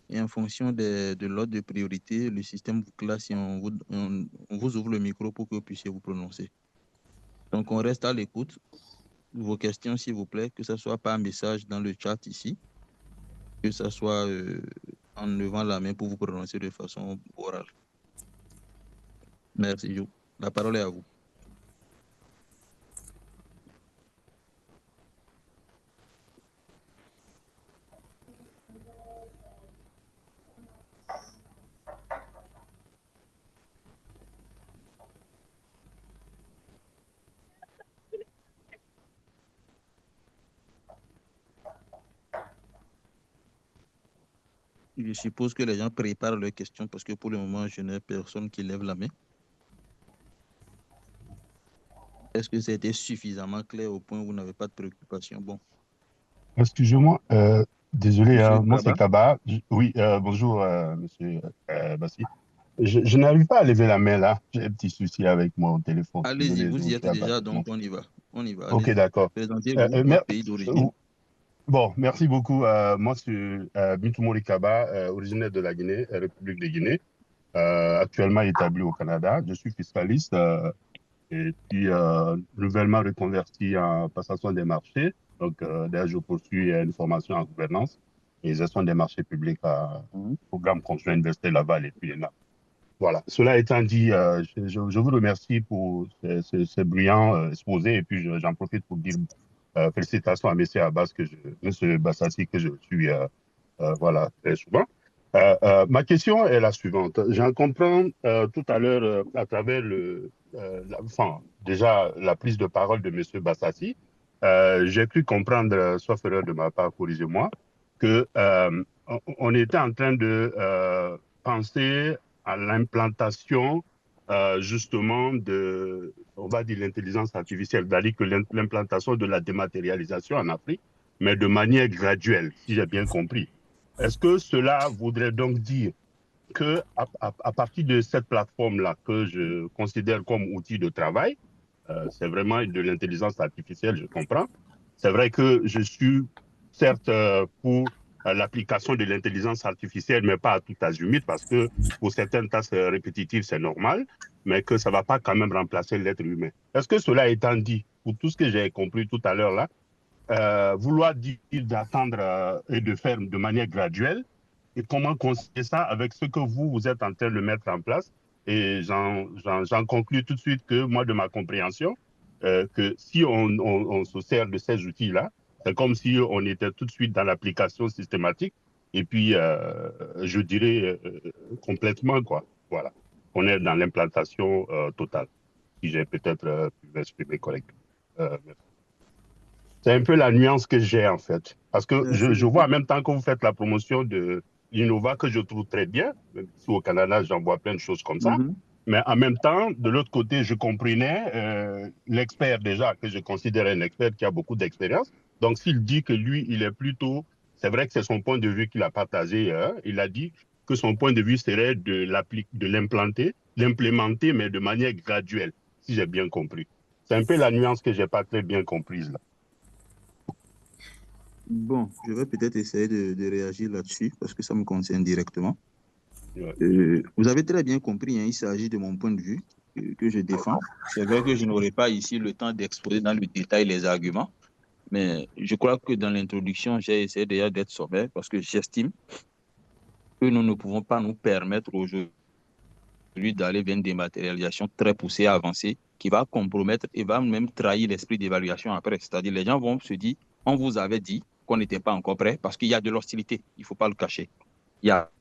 et en fonction de l'ordre de priorité, le système vous classe et on vous ouvre le micro pour que vous puissiez vous prononcer. Donc, on reste à l'écoute. Vos questions, s'il vous plaît, que ce soit par message dans le chat ici, que ce soit en levant la main pour vous prononcer de façon orale. Merci, Jo. La parole est à vous. Je suppose que les gens préparent leurs questions parce que pour le moment, je n'ai personne qui lève la main. Est-ce que c'était suffisamment clair au point où vous n'avez pas de préoccupation? Bon. Excusez-moi, désolé, Monsieur moi c'est Kaba. Kaba. Oui, bonjour, monsieur Bassi. Je n'arrive pas à lever la main là. J'ai un petit souci avec mon téléphone. Allez-y, Désolé, vous y donc je êtes suis déjà, abattu. donc on y va. On y va, Ok, allez-y. d'accord. Présentez-vous, votre pays d'origine. Bon, merci beaucoup. Moi, c'est Bintou Kaba, originaire de la Guinée, République de Guinée, actuellement établi au Canada. Je suis fiscaliste et puis nouvellement reconverti en passation des marchés. Donc, d'ailleurs, je poursuis une formation en gouvernance et gestion des marchés publics à programme conjoint Université Laval et puis là. Voilà. Cela étant dit, je vous remercie pour ce brillant exposé et puis j'en profite pour dire félicitations à M. Abbas, M. Bassassi, que je suis voilà, très souvent. Ma question est la suivante. J'en comprends tout à l'heure à travers déjà la prise de parole de M. Bassassi. J'ai cru comprendre, sauf erreur de ma part, corrigez-moi, que on était en train de penser à l'implantation justement on va dire l'intelligence artificielle, c'est-à-dire que l'implantation de la dématérialisation en Afrique, mais de manière graduelle, si j'ai bien compris. Est-ce que cela voudrait donc dire que à partir de cette plateforme-là que je considère comme outil de travail, c'est vraiment de l'intelligence artificielle, je comprends. C'est vrai que je suis certes pour l'application de l'intelligence artificielle, mais pas à tout azimut, parce que pour certaines tâches répétitives, c'est normal, mais que ça ne va pas quand même remplacer l'être humain. Est-ce que cela étant dit, pour tout ce que j'ai compris tout à l'heure là, vouloir dire d'attendre et de faire de manière graduelle, et comment concilier ça avec ce que vous êtes en train de mettre en place. Et j'en conclus tout de suite que moi, de ma compréhension, que si on se sert de ces outils-là, c'est comme si on était tout de suite dans l'application systématique, et puis, je dirais, complètement, quoi. Voilà. On est dans l'implantation totale, si j'ai peut-être pu m'exprimer correctement. Merci. C'est un peu la nuance que j'ai en fait. Parce que je vois en même temps que vous faites la promotion de l'Innova, que je trouve très bien. Même si au Canada, j'en vois plein de choses comme ça. Mais en même temps, de l'autre côté, je comprenais l'expert déjà, que je considère un expert qui a beaucoup d'expérience. Donc s'il dit que lui, il est plutôt... C'est vrai que c'est son point de vue qu'il a partagé. Hein. Il a dit que son point de vue serait de l'implémenter, mais de manière graduelle, si j'ai bien compris. C'est un peu la nuance que je n'ai pas très bien comprise là. Bon, je vais peut-être essayer de réagir là-dessus parce que ça me concerne directement. Ouais. Vous avez très bien compris, hein, il s'agit de mon point de vue que je défends. C'est vrai que je n'aurai pas ici le temps d'exposer dans le détail les arguments, mais je crois que dans l'introduction, j'ai essayé déjà d'être sommaire parce que j'estime que nous ne pouvons pas nous permettre aujourd'hui d'aller vers une dématérialisation très poussée, avancée, qui va compromettre et va même trahir l'esprit d'évaluation après. C'est-à-dire les gens vont se dire, on vous avait dit qu'on n'était pas encore prêt parce qu'il y a de l'hostilité, il ne faut pas le cacher. Il y a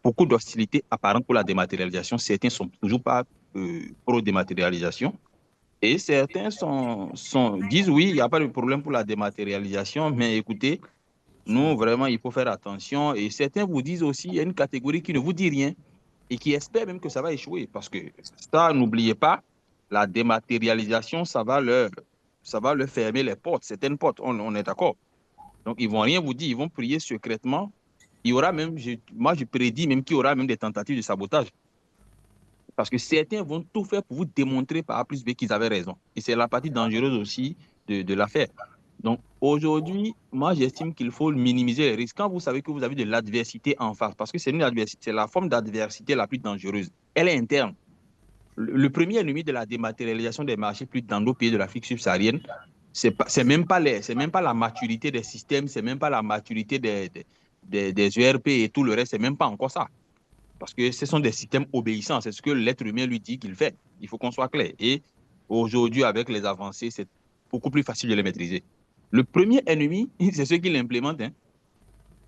beaucoup d'hostilité apparente pour la dématérialisation. Certains ne sont toujours pas pro-dématérialisation. Et certains disent oui, il n'y a pas de problème pour la dématérialisation, mais écoutez, nous, vraiment, il faut faire attention. Et certains vous disent aussi, il y a une catégorie qui ne vous dit rien et qui espère même que ça va échouer. Parce que ça, n'oubliez pas, la dématérialisation, ça va leur fermer les portes, certaines portes, on est d'accord. Donc, ils ne vont rien vous dire, ils vont prier secrètement. Il y aura même, moi, je prédis même qu'il y aura même des tentatives de sabotage. Parce que certains vont tout faire pour vous démontrer par A plus B qu'ils avaient raison. Et c'est la partie dangereuse aussi de l'affaire. Donc, aujourd'hui, moi, j'estime qu'il faut minimiser les risques. Quand vous savez que vous avez de l'adversité en face, parce que c'est une adversité, c'est la forme d'adversité la plus dangereuse. Elle est interne. Le premier ennemi de la dématérialisation des marchés plus dans nos pays de l'Afrique subsaharienne, c'est même pas la maturité des systèmes, c'est même pas la maturité des ERP et tout le reste, c'est même pas encore ça. Parce que ce sont des systèmes obéissants, c'est ce que l'être humain lui dit qu'il fait. Il faut qu'on soit clair. Et aujourd'hui, avec les avancées, c'est beaucoup plus facile de les maîtriser. Le premier ennemi, c'est ceux qui l'implémentent. Hein.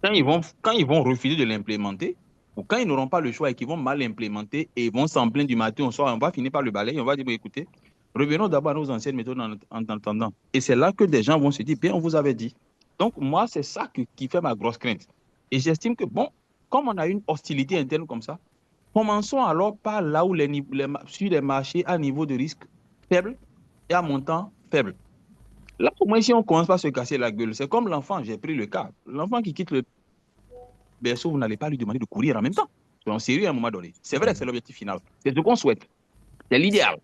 Quand ils vont refuser de l'implémenter, ou quand ils n'auront pas le choix et qu'ils vont mal l'implémenter et ils vont s'en plaindre du matin au soir, on va finir par le balayer, on va dire, bon, écoutez, revenons d'abord à nos anciennes méthodes en attendant. Et c'est là que des gens vont se dire, bien, on vous avait dit. Donc, moi, c'est ça qui fait ma grosse crainte. Et j'estime que, bon, comme on a une hostilité interne comme ça, commençons alors par là où sur les marchés à niveau de risque faible et à montant faible. Là, au moins, si on commence par se casser la gueule, c'est comme l'enfant, j'ai pris le cas. L'enfant qui quitte le berceau, vous n'allez pas lui demander de courir en même temps. Soyons sérieux à un moment donné. C'est vrai, c'est l'objectif final. C'est ce qu'on souhaite. C'est l'idéal.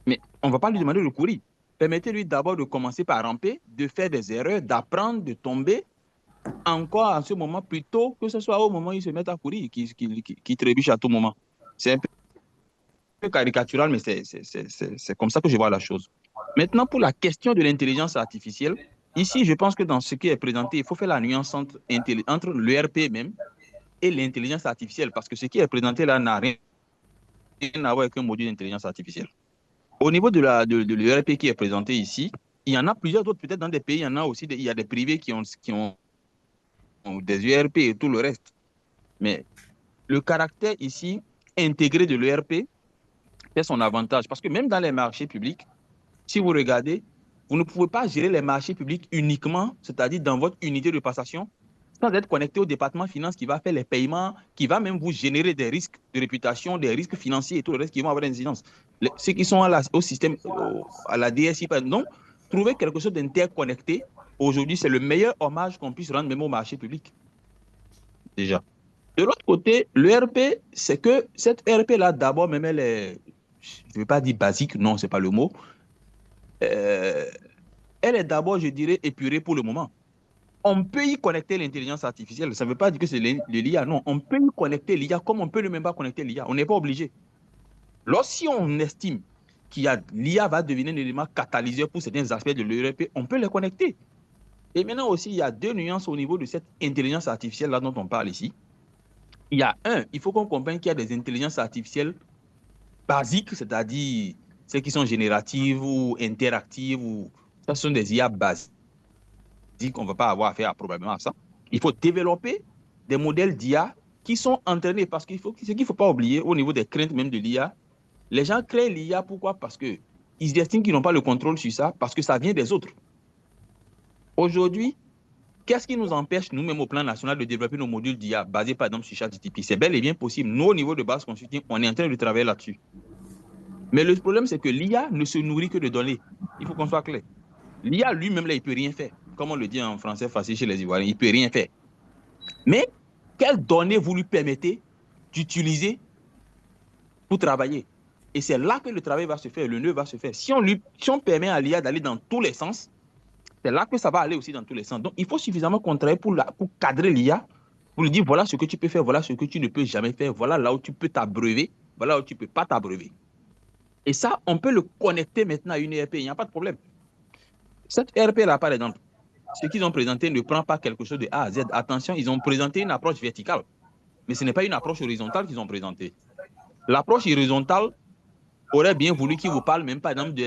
Mais on ne va pas lui demander de courir. Permettez-lui d'abord de commencer par ramper, de faire des erreurs, d'apprendre, de tomber encore en ce moment, plutôt que ce soit au moment où il se met à courir, qui trébuche à tout moment. C'est un peu caricatural, mais c'est comme ça que je vois la chose. Maintenant, pour la question de l'intelligence artificielle, ici, je pense que dans ce qui est présenté, il faut faire la nuance entre l'ERP même et l'intelligence artificielle, parce que ce qui est présenté là n'a rien à voir avec un module d'intelligence artificielle. Au niveau de l'ERP qui est présenté ici, il y en a plusieurs d'autres, peut-être dans des pays, il y en a aussi, il y a des privés qui ont des ERP et tout le reste. Mais le caractère ici intégré de l'ERP, c'est son avantage. Parce que même dans les marchés publics, si vous regardez, vous ne pouvez pas gérer les marchés publics uniquement, c'est-à-dire dans votre unité de passation, sans être connecté au département finance qui va faire les paiements, qui va même vous générer des risques de réputation, des risques financiers et tout le reste qui vont avoir des incidences. Ceux qui sont au système, à la DSI, non, trouver quelque chose d'interconnecté, aujourd'hui, c'est le meilleur hommage qu'on puisse rendre même au marché public. Déjà. De l'autre côté, l'ERP, c'est que cette ERP-là, d'abord, même elle est, je ne vais pas dire basique, non, ce n'est pas le mot. Elle est d'abord, je dirais, épurée pour le moment. On peut y connecter l'intelligence artificielle. Ça ne veut pas dire que c'est de l'IA, non. On peut y connecter l'IA comme on peut ne même pas connecter l'IA. On n'est pas obligé. Lorsqu'on estime qu'il l'IA va devenir un élément catalyseur pour certains aspects de l'ERP, on peut les connecter. Et maintenant aussi, il y a deux nuances au niveau de cette intelligence artificielle-là dont on parle ici. Il y a il faut qu'on comprenne qu'il y a des intelligences artificielles basiques, c'est-à-dire celles qui sont génératives ou interactives, ou ça sont des IA basiques. On ne va pas avoir affaire probablement à ça. Il faut développer des modèles d'IA qui sont entraînés, parce ce qu'il ne faut pas oublier au niveau des craintes même de l'IA, les gens créent l'IA, pourquoi? Parce qu'ils estiment qu'ils n'ont pas le contrôle sur ça, parce que ça vient des autres. Aujourd'hui, qu'est-ce qui nous empêche, nous-mêmes au plan national, de développer nos modules d'IA basés par exemple sur ChatGPT? C'est bel et bien possible. Nous, au niveau de base consulting, on est en train de travailler là-dessus. Mais le problème, c'est que l'IA ne se nourrit que de données. Il faut qu'on soit clair. L'IA lui-même, là, il ne peut rien faire. Comme on le dit en français facile chez les Ivoiriens, il ne peut rien faire. Mais quelles données vous lui permettez d'utiliser pour travailler? Et c'est là que le travail va se faire, le nœud va se faire. Si on permet à l'IA d'aller dans tous les sens, c'est là que ça va aller aussi dans tous les sens. Donc, il faut suffisamment qu'on travaille pour cadrer l'IA, pour lui dire, voilà ce que tu peux faire, voilà ce que tu ne peux jamais faire, voilà là où tu peux t'abreuver, voilà où tu ne peux pas t'abreuver. Et ça, on peut le connecter maintenant à une ERP, il n'y a pas de problème. Cette ERP-là, par exemple, ce qu'ils ont présenté ne prend pas quelque chose de A à Z. Attention, ils ont présenté une approche verticale, mais ce n'est pas une approche horizontale qu'ils ont présentée. L'approche horizontale aurait bien voulu qu'ils vous parlent même, par exemple,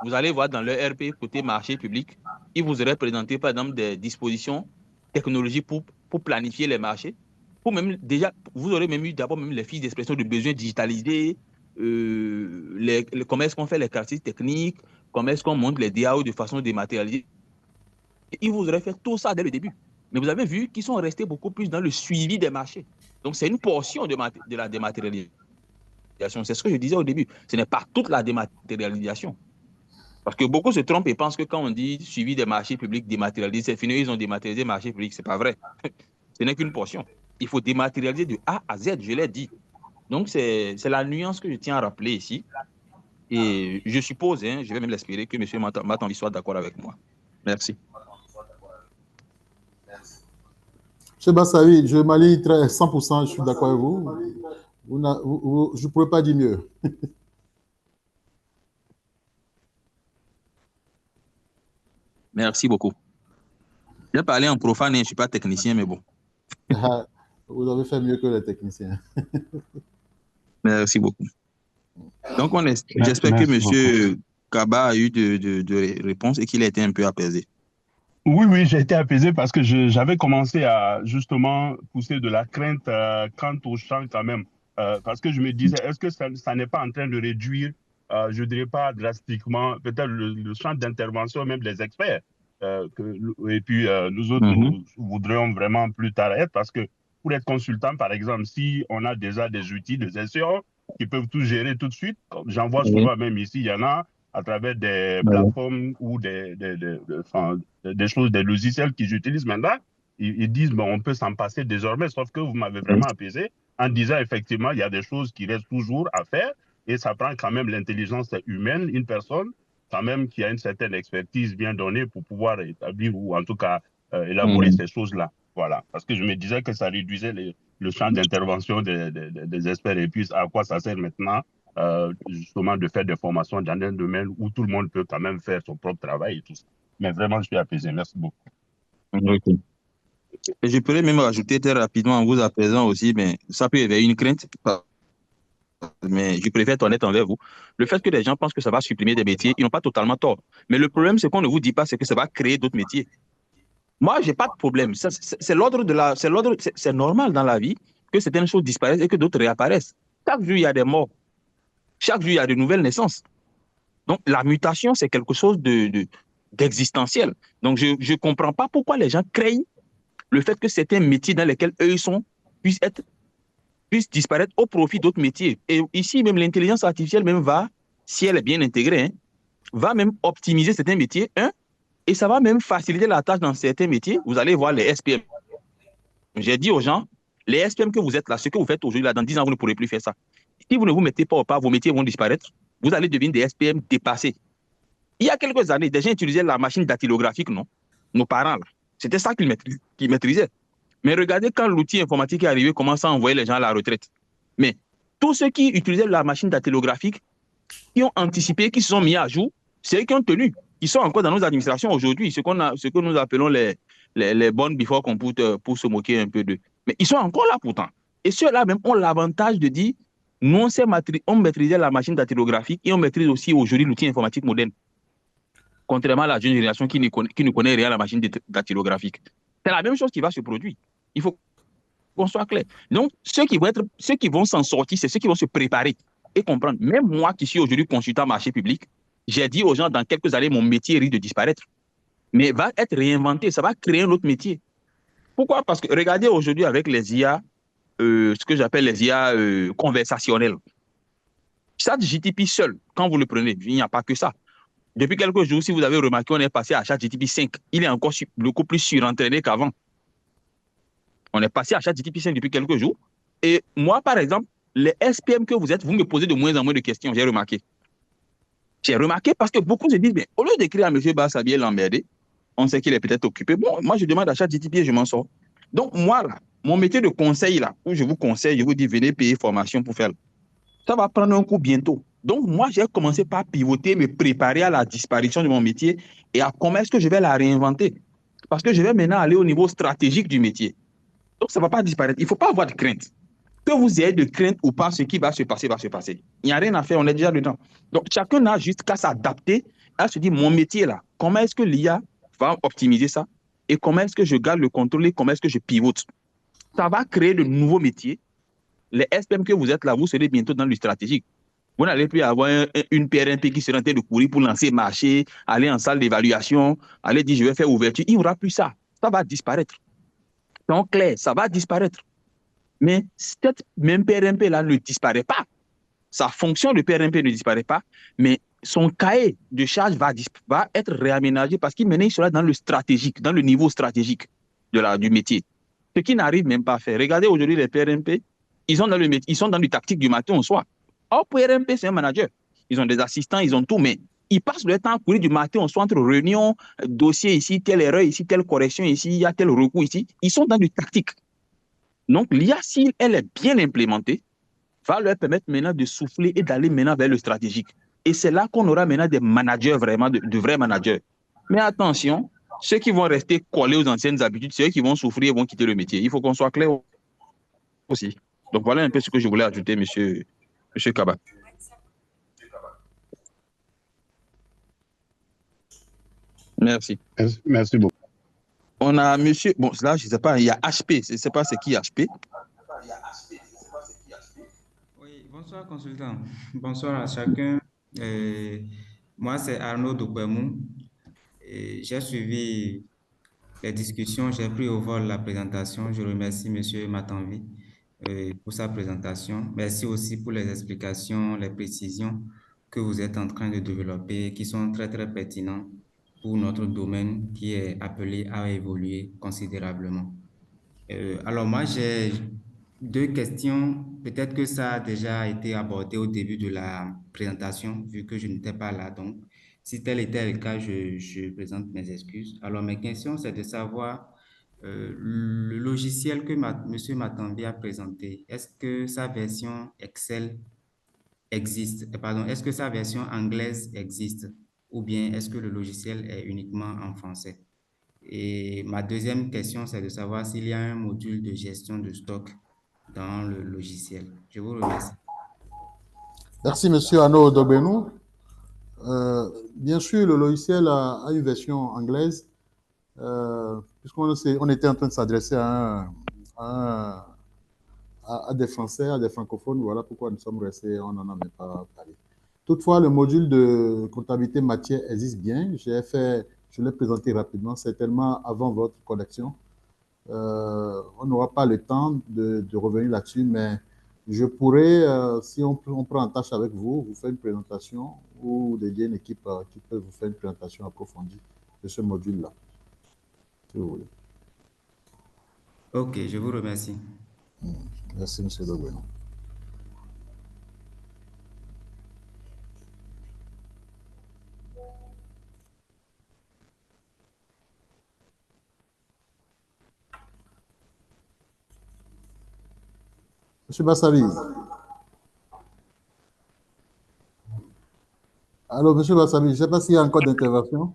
vous allez voir dans leur ERP côté marché public, ils vous auraient présenté, par exemple, des dispositions technologiques pour planifier les marchés. Vous aurez même eu d'abord même les fiches d'expression de besoins digitalisés, comment est-ce qu'on fait les quartiers techniques, comment est-ce qu'on monte les DAO de façon dématérialisée. Ils vous auraient fait tout ça dès le début. Mais vous avez vu qu'ils sont restés beaucoup plus dans le suivi des marchés. Donc, c'est une portion de la dématérialisation. C'est ce que je disais au début. Ce n'est pas toute la dématérialisation. Parce que beaucoup se trompent et pensent que quand on dit suivi des marchés publics dématérialisés, c'est fini, ils ont dématérialisé les marchés publics. Ce n'est pas vrai. Ce n'est qu'une portion. Il faut dématérialiser de A à Z, je l'ai dit. Donc, c'est la nuance que je tiens à rappeler ici. Et je suppose, je vais même l'espérer, que M. Matanvi soit d'accord avec moi. Merci. M. Bassavi, je m'allie 100%, je suis d'accord avec vous. Je ne pourrais pas dire mieux. Merci beaucoup. Je vais parler en profane, je ne suis pas technicien, mais bon. Vous avez fait mieux que les techniciens. Merci beaucoup. Donc, j'espère que M. Kaba a eu de réponses et qu'il a été un peu apaisé. Oui, j'ai été apaisé parce que j'avais commencé à justement pousser de la crainte quant au champ quand même. Parce que je me disais, est-ce que ça n'est pas en train de réduire, je ne dirais pas drastiquement, peut-être le champ d'intervention même des experts? et puis nous autres, nous voudrions vraiment plus tard être, parce que pour être consultant, par exemple, si on a déjà des outils de gestion qui peuvent tout gérer tout de suite, comme j'en vois souvent même ici, il y en a à travers des plateformes ou des choses, des logiciels qu'ils utilisent maintenant. Ils disent, bon, on peut s'en passer désormais, sauf que vous m'avez vraiment apaisé en disant, effectivement, il y a des choses qui restent toujours à faire et ça prend quand même l'intelligence humaine, une personne quand même qui a une certaine expertise bien donnée pour pouvoir établir ou en tout cas élaborer ces choses-là. Voilà, parce que je me disais que ça réduisait le champ d'intervention des experts et puis à quoi ça sert maintenant justement de faire des formations dans un domaine où tout le monde peut quand même faire son propre travail et tout ça. Mais vraiment, je suis apaisé. Merci beaucoup. Okay. Et je pourrais même rajouter très rapidement en vous apaisant aussi, mais ça peut éveiller une crainte, mais je préfère être honnête envers vous. Le fait que les gens pensent que ça va supprimer des métiers, ils n'ont pas totalement tort. Mais le problème, c'est qu'on ne vous dit pas, c'est que ça va créer d'autres métiers. Moi, j'ai pas de problème. C'est l'ordre de la, c'est normal dans la vie que certaines choses disparaissent et que d'autres réapparaissent. Chaque jour, il y a des morts. Chaque jour, il y a de nouvelles naissances. Donc, la mutation, c'est quelque chose d'existentiel. Donc, je ne comprends pas pourquoi les gens craignent le fait que certains métiers dans lesquels eux ils sont puissent disparaître au profit d'autres métiers. Et ici, même l'intelligence artificielle même va, si elle est bien intégrée, va même optimiser certains métiers, et ça va même faciliter la tâche dans certains métiers. Vous allez voir les SPM. J'ai dit aux gens, les SPM que vous êtes là, ce que vous faites aujourd'hui, là, dans 10 ans, vous ne pourrez plus faire ça. Si vous ne vous mettez pas au pas, vos métiers vont disparaître. Vous allez devenir des SPM dépassés. Il y a quelques années, des gens utilisaient la machine dactylographique, non? Nos parents, là. C'était ça qu'ils maîtrisaient. Mais regardez quand l'outil informatique est arrivé, comment ça envoyer les gens à la retraite. Mais tous ceux qui utilisaient la machine dactylographique, qui ont anticipé, qui se sont mis à jour, c'est eux qui ont tenu, qui sont encore dans nos administrations aujourd'hui, ce que nous appelons les bonnes before computer pour se moquer un peu d'eux. Mais ils sont encore là pourtant. Et ceux-là même ont l'avantage de dire, nous, on maîtrisait la machine dactylographique et on maîtrise aussi aujourd'hui l'outil informatique moderne. Contrairement à la jeune génération qui ne connaît rien à la machine dactylographique. C'est la même chose qui va se produire. Il faut qu'on soit clair. Donc, ceux qui vont s'en sortir, c'est ceux qui vont se préparer et comprendre. Même moi qui suis aujourd'hui consultant marché public, j'ai dit aux gens, dans quelques années, mon métier risque de disparaître. Mais va être réinventé, ça va créer un autre métier. Pourquoi? Parce que regardez aujourd'hui avec les IA, ce que j'appelle les IA conversationnelles. ChatGPT seul, quand vous le prenez, il n'y a pas que ça. Depuis quelques jours, si vous avez remarqué, on est passé à ChatGPT 5. Il est encore beaucoup plus surentraîné qu'avant. On est passé à ChatGPT 5 depuis quelques jours. Et moi, par exemple, les SPM que vous êtes, vous me posez de moins en moins de questions, j'ai remarqué. J'ai remarqué parce que beaucoup se disent, mais au lieu d'écrire à M. Bassabier l'emmerder, on sait qu'il est peut-être occupé. Bon, moi, je demande à ChatGPT et je m'en sors. Donc, moi, là, mon métier de conseil, là, où je vous conseille, je vous dis, venez payer formation pour faire. Ça va prendre un coup bientôt. Donc, moi, j'ai commencé par pivoter, me préparer à la disparition de mon métier et à comment est-ce que je vais la réinventer. Parce que je vais maintenant aller au niveau stratégique du métier. Donc, ça ne va pas disparaître. Il ne faut pas avoir de crainte. Que vous ayez de crainte ou pas, ce qui va se passer, va se passer. Il n'y a rien à faire, on est déjà dedans. Donc, chacun n'a juste qu'à s'adapter, à se dire, mon métier là, comment est-ce que l'IA va optimiser ça et comment est-ce que je garde le contrôle et comment est-ce que je pivote. Ça va créer de nouveaux métiers. Les SPM que vous êtes là, vous serez bientôt dans le stratégique. Vous n'allez plus avoir une PRNP qui sera en train de courir pour lancer marché, aller en salle d'évaluation, aller dire je vais faire ouverture. Il n'y aura plus ça. Ça va disparaître. Donc, clair, ça va disparaître. Mais cette même PRNP-là ne disparaît pas. Sa fonction de PRNP ne disparaît pas, mais son cahier de charge va être réaménagé parce qu'il sera dans le stratégique, dans le niveau stratégique du métier. Ce qui n'arrive même pas à faire. Regardez aujourd'hui les PRNP, ils sont dans le tactique du matin au soir. Or, PRNP, c'est un manager. Ils ont des assistants, ils ont tout, mais ils passent le temps à courir du matin au soir entre réunions, dossier ici, telle erreur ici, telle correction ici, il y a tel recours ici. Ils sont dans du tactique. Donc, l'IA, si elle est bien implémentée, va leur permettre maintenant de souffler et d'aller maintenant vers le stratégique. Et c'est là qu'on aura maintenant des managers vraiment, de vrais managers. Mais attention, ceux qui vont rester collés aux anciennes habitudes, c'est eux qui vont souffrir et vont quitter le métier. Il faut qu'on soit clair aussi. Donc, voilà un peu ce que je voulais ajouter, monsieur Kaba. Merci. Merci beaucoup. On a monsieur, bon, là, je ne sais pas, il y a HP, je ne sais pas c'est qui HP. Oui, bonsoir consultant. Bonsoir à chacun. Moi, c'est Arnaud Doubemou. J'ai suivi les discussions, j'ai pris au vol la présentation. Je remercie M. Matanvi pour sa présentation. Merci aussi pour les explications, les précisions que vous êtes en train de développer, qui sont très, très pertinentes pour notre domaine qui est appelé à évoluer considérablement. Alors moi, j'ai deux questions. Peut-être que ça a déjà été abordé au début de la présentation, vu que je n'étais pas là. Donc, si tel était le cas, je présente mes excuses. Alors, mes questions, c'est de savoir le logiciel que M. Matambi a présenté, est-ce que sa version Excel existe? Pardon, est-ce que sa version anglaise existe? Ou bien est-ce que le logiciel est uniquement en français? Et ma deuxième question, c'est de savoir s'il y a un module de gestion de stock dans le logiciel. Je vous remercie. Merci, Monsieur Arnaud Dobenou. Bien sûr, le logiciel a une version anglaise, puisqu'on était en train de s'adresser à des Français, à des francophones. Voilà pourquoi nous sommes restés, on n'en a même pas parlé. Toutefois, le module de comptabilité matière existe bien. Je l'ai présenté rapidement, certainement avant votre connexion. On n'aura pas le temps de revenir là-dessus, mais je pourrais, si on prend en tâche avec vous faire une présentation ou dédier une équipe qui peut vous faire une présentation approfondie de ce module-là, si vous voulez. Ok, je vous remercie. Merci, M. Dobenou. M. Bassali. Allô, M. Bassali, je ne sais pas s'il y a encore d'intervention.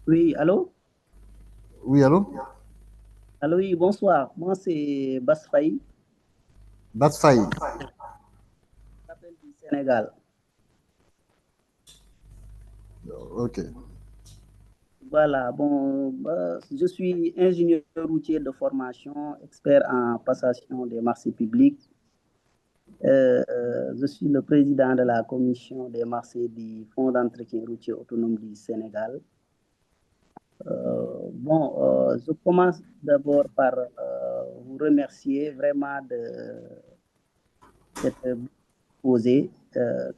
Oui, allô? Oui, allô? Allô, oui, bonsoir. Moi, c'est Basfaï. Basfaï. Je m'appelle du Sénégal. OK. Voilà, bon, je suis ingénieur routier de formation, expert en passation des marchés publics. Je suis le président de la commission des marchés du Fonds d'entretien routier autonome du Sénégal. Je commence d'abord par vous remercier vraiment de cette posée.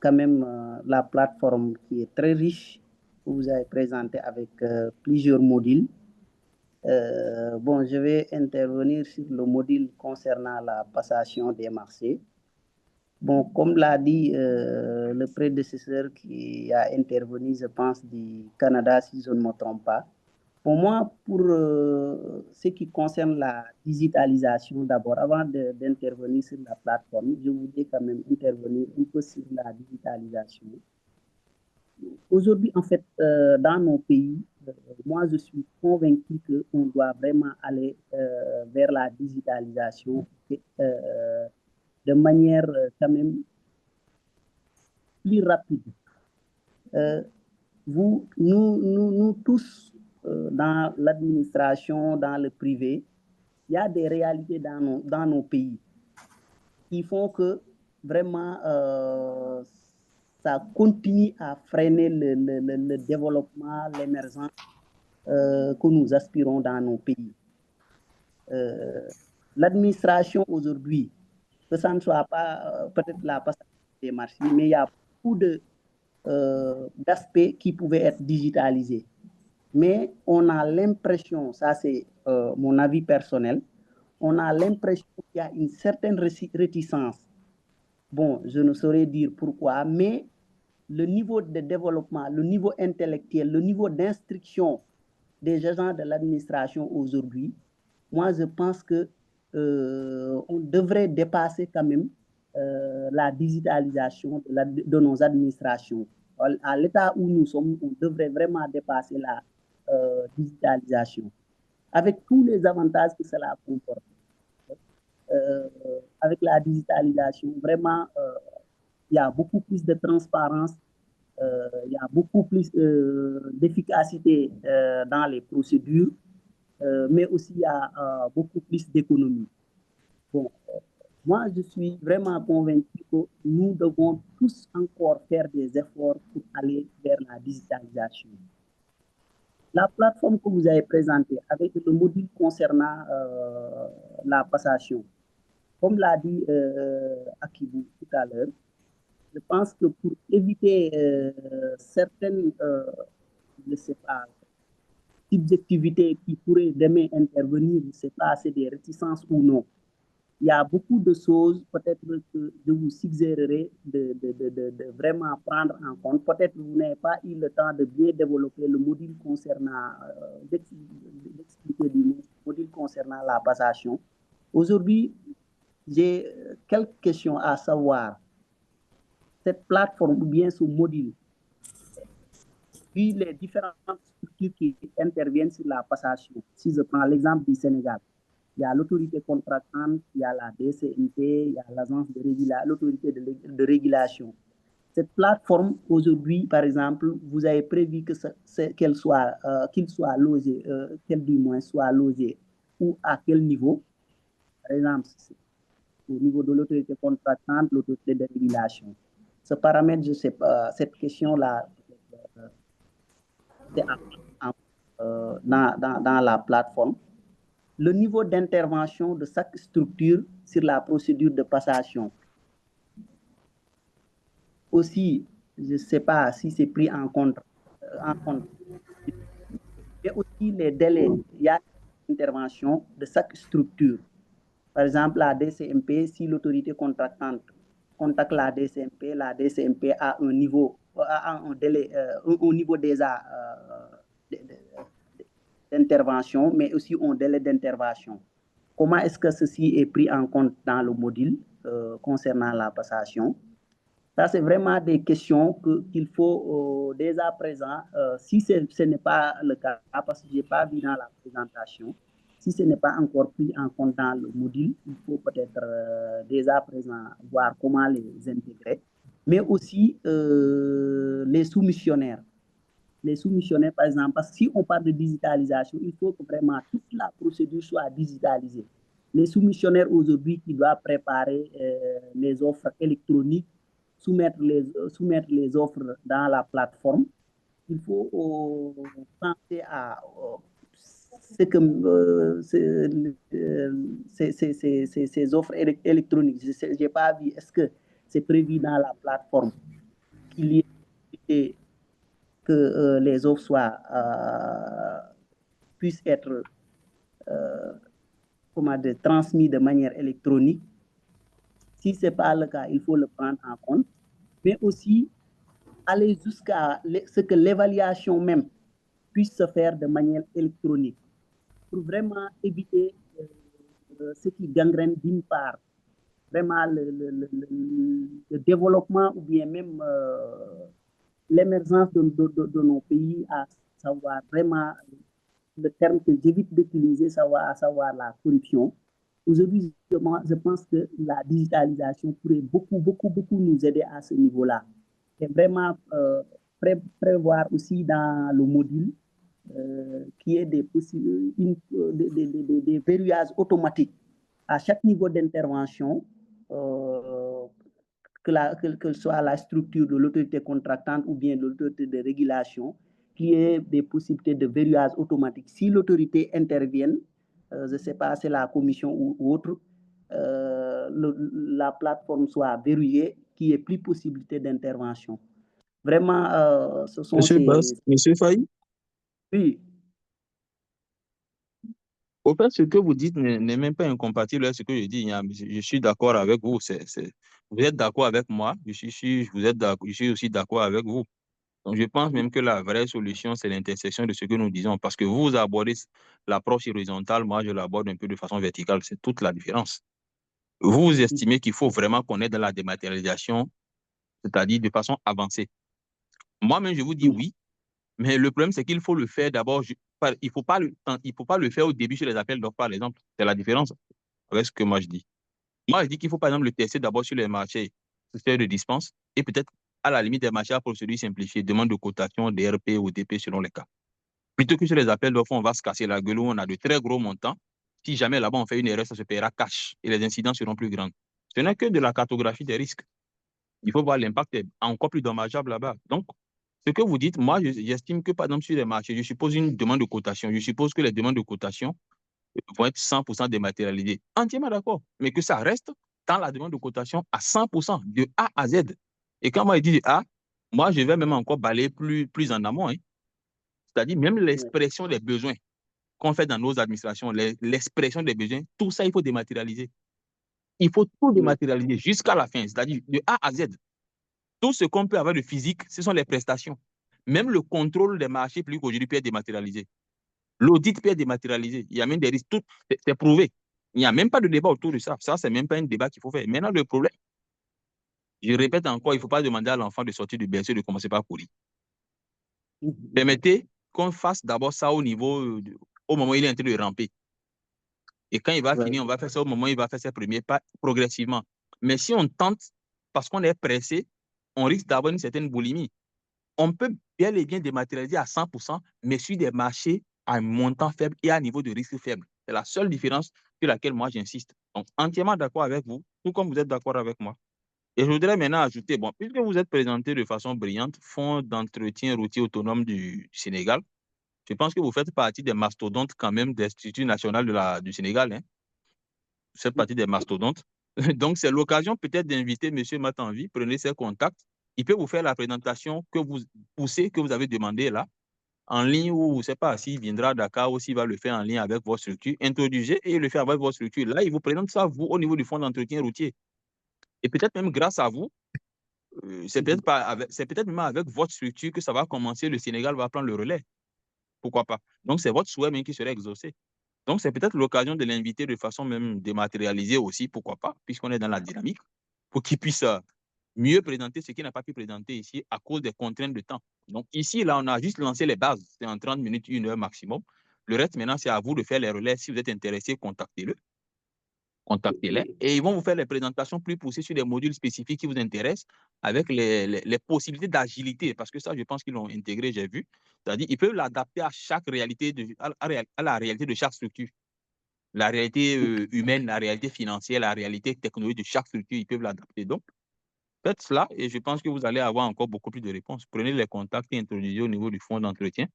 Quand même, la plateforme qui est très riche, que vous avez présentée avec plusieurs modules. Je vais intervenir sur le module concernant la passation des marchés. Bon, comme l'a dit le prédécesseur qui a intervenu, je pense, du Canada, si je ne me trompe pas. Pour moi, pour ce qui concerne la digitalisation, d'abord, avant d'intervenir sur la plateforme, je voudrais quand même intervenir un peu sur la digitalisation. Aujourd'hui, en fait, dans nos pays, moi, je suis convaincu qu'on doit vraiment aller vers la digitalisation de manière quand même plus rapide. Nous tous, dans l'administration, dans le privé, il y a des réalités dans nos pays qui font que vraiment ça continue à freiner le développement, l'émergence que nous aspirons dans nos pays. L'administration aujourd'hui, que ça ne soit pas peut-être la passation des marchés, mais il y a beaucoup d'aspects qui pouvaient être digitalisés. Mais on a l'impression, ça c'est mon avis personnel, on a l'impression qu'il y a une certaine réticence. Bon, je ne saurais dire pourquoi, mais le niveau de développement, le niveau intellectuel, le niveau d'instruction des agents de l'administration aujourd'hui, moi je pense que on devrait dépasser quand même la digitalisation de nos administrations. À l'état où nous sommes, on devrait vraiment dépasser la digitalisation, avec tous les avantages que cela comporte. Avec la digitalisation, vraiment, il y a beaucoup plus de transparence, il y a beaucoup plus d'efficacité dans les procédures, mais aussi il y a beaucoup plus d'économie. Bon, Moi, je suis vraiment convaincu que nous devons tous encore faire des efforts pour aller vers la digitalisation. La plateforme que vous avez présentée avec le module concernant la passation, comme l'a dit Akibou tout à l'heure, je pense que pour éviter certaines, je ne sais pas, subjectivités qui pourraient demain intervenir, je ne sais pas, c'est des réticences ou non. Il y a beaucoup de choses, peut-être que je vous suggérerai de vraiment prendre en compte. Peut-être que vous n'avez pas eu le temps de bien développer le module concernant, d'expliquer du module concernant la passation. Aujourd'hui, j'ai quelques questions à savoir. Cette plateforme ou bien ce module, puis les différentes structures qui interviennent sur la passation. Si je prends l'exemple du Sénégal, il y a l'autorité contractante, il y a la DCNP, il y a l'agence de régulation, l'autorité de régulation. Cette plateforme, aujourd'hui, par exemple, vous avez prévu qu'il soit logé, qu'elle du moins soit logé ou à quel niveau? Par exemple, au niveau de l'autorité contractante, l'autorité de régulation. Ce paramètre, je ne sais pas, cette question-là, dans la plateforme. Le niveau d'intervention de chaque structure sur la procédure de passation. Aussi, je ne sais pas si c'est pris en compte. Et aussi les délais. Il y a une intervention de chaque structure. Par exemple, la DCMP, si l'autorité contractante contacte la DCMP a un niveau, a un délai, au niveau déjà d'intervention, mais aussi un délai d'intervention. Comment est-ce que ceci est pris en compte dans le module concernant la passation? Ça, c'est vraiment des questions qu'il faut dès à présent, si ce n'est pas le cas, parce que je n'ai pas vu dans la présentation, si ce n'est pas encore pris en compte dans le module, il faut peut-être dès à présent voir comment les intégrer, mais aussi les sous-missionnaires. Les sous-missionnaires, par exemple, parce que si on parle de digitalisation, il faut que vraiment toute la procédure soit digitalisée. Les sous-missionnaires aujourd'hui qui doivent préparer les offres électroniques, soumettre les offres dans la plateforme, il faut penser à ce que ces offres électroniques. Je n'ai pas vu, est-ce que c'est prévu dans la plateforme qu'il y ait que les offres puissent être transmises de manière électronique. Si ce n'est pas le cas, il faut le prendre en compte. Mais aussi aller jusqu'à ce que l'évaluation même puisse se faire de manière électronique pour vraiment éviter ce qui gangrène d'une part vraiment le développement ou bien même l'émergence de nos pays, à savoir vraiment le terme que j'évite d'utiliser, à savoir la corruption. Aujourd'hui, je pense que la digitalisation pourrait beaucoup nous aider à ce niveau-là. Et vraiment prévoir aussi dans le module qu'il y ait des verrouillages automatiques à chaque niveau d'intervention, que ce soit la structure de l'autorité contractante ou bien de l'autorité de régulation, qu'il y ait des possibilités de verrouillage automatique. Si l'autorité intervient, je ne sais pas, c'est la commission ou autre, la plateforme soit verrouillée, qu'il n'y ait plus possibilité d'intervention. Vraiment, ce sont Monsieur Faye? Oui. Au fait, ce que vous dites n'est même pas incompatible avec ce que je dis. Je suis d'accord avec vous. Vous êtes d'accord avec moi. Je suis aussi d'accord avec vous. Donc, je pense même que la vraie solution, c'est l'intersection de ce que nous disons. Parce que vous abordez l'approche horizontale, moi, je l'aborde un peu de façon verticale. C'est toute la différence. Vous estimez qu'il faut vraiment qu'on est dans la dématérialisation, c'est-à-dire de façon avancée. Moi-même, je vous dis oui. Mais le problème, c'est qu'il faut le faire d'abord. Il ne faut pas le faire au début sur les appels d'offres, par exemple. C'est la différence avec ce que moi je dis. Moi, je dis qu'il faut, par exemple, le tester d'abord sur les marchés de dispense et peut-être, à la limite, des marchés à procédure simplifiée, demande de cotation, DRP ou DP selon les cas. Plutôt que sur les appels d'offres, on va se casser la gueule où on a de très gros montants. Si jamais là-bas on fait une erreur, ça se paiera cash et les incidents seront plus grands. Ce n'est que de la cartographie des risques. Il faut voir l'impact est encore plus dommageable là-bas. Donc, ce que vous dites, moi, j'estime que, par exemple, sur les marchés, je suppose une demande de cotation. Je suppose que les demandes de cotation vont être 100% dématérialisées. Entièrement d'accord. Mais que ça reste dans la demande de cotation à 100%, de A à Z. Et quand moi, je dis A, moi, je vais même encore balayer plus en amont. Hein. C'est-à-dire même l'expression des besoins qu'on fait dans nos administrations, l'expression des besoins, tout ça, il faut dématérialiser. Il faut tout dématérialiser jusqu'à la fin, c'est-à-dire de A à Z. Tout ce qu'on peut avoir de physique, ce sont les prestations. Même le contrôle des marchés publics aujourd'hui peut être dématérialisé. L'audit peut être dématérialisé. Il y a même des risques. C'est prouvé. Il n'y a même pas de débat autour de ça. Ça, c'est même pas un débat qu'il faut faire. Maintenant, le problème, je répète encore, il ne faut pas demander à l'enfant de sortir du berceau et de commencer par courir. Permettez qu'on fasse d'abord ça au niveau, au moment où il est en train de ramper. Et quand il va finir, on va faire ça au moment où il va faire ses premiers pas progressivement. Mais si on tente, parce qu'on est pressé, on risque d'avoir une certaine boulimie. On peut bien et bien dématérialiser à 100%, mais sur des marchés à un montant faible et à un niveau de risque faible. C'est la seule différence sur laquelle moi j'insiste. Donc, entièrement d'accord avec vous, tout comme vous êtes d'accord avec moi. Et je voudrais maintenant ajouter, bon, puisque vous êtes présenté de façon brillante, Fonds d'entretien routier autonome du Sénégal, je pense que vous faites partie des mastodontes quand même de l'Institut national du Sénégal. Hein. Vous faites partie des mastodontes. Donc, c'est l'occasion peut-être d'inviter M. Matanvi, prenez ses contacts. Il peut vous faire la présentation que vous poussez, que vous avez demandé là, en ligne ou je ne sais pas s'il viendra à Dakar ou s'il va le faire en ligne avec votre structure. Introduisez et le faire avec votre structure. Là, il vous présente ça, vous, au niveau du fonds d'entretien routier. Et peut-être même grâce à vous, c'est peut-être même avec votre structure que ça va commencer, le Sénégal va prendre le relais. Pourquoi pas? Donc, c'est votre souhait même qui serait exaucé. Donc, c'est peut-être l'occasion de l'inviter de façon même dématérialisée aussi, pourquoi pas, puisqu'on est dans la dynamique, pour qu'il puisse mieux présenter ce qu'il n'a pas pu présenter ici à cause des contraintes de temps. Donc, ici, là, on a juste lancé les bases. C'est en 30 minutes, 1 heure maximum. Le reste, maintenant, c'est à vous de faire les relais. Si vous êtes intéressé, contactez-les. Et ils vont vous faire les présentations plus poussées sur des modules spécifiques qui vous intéressent avec les possibilités d'agilité, parce que ça, je pense qu'ils l'ont intégré, j'ai vu. C'est-à-dire qu'ils peuvent l'adapter à chaque réalité, à la réalité de chaque structure. La réalité humaine, la réalité financière, la réalité technologique de chaque structure, ils peuvent l'adapter. Donc, faites cela et je pense que vous allez avoir encore beaucoup plus de réponses. Prenez les contacts et introduisez au niveau du fonds d'entretien.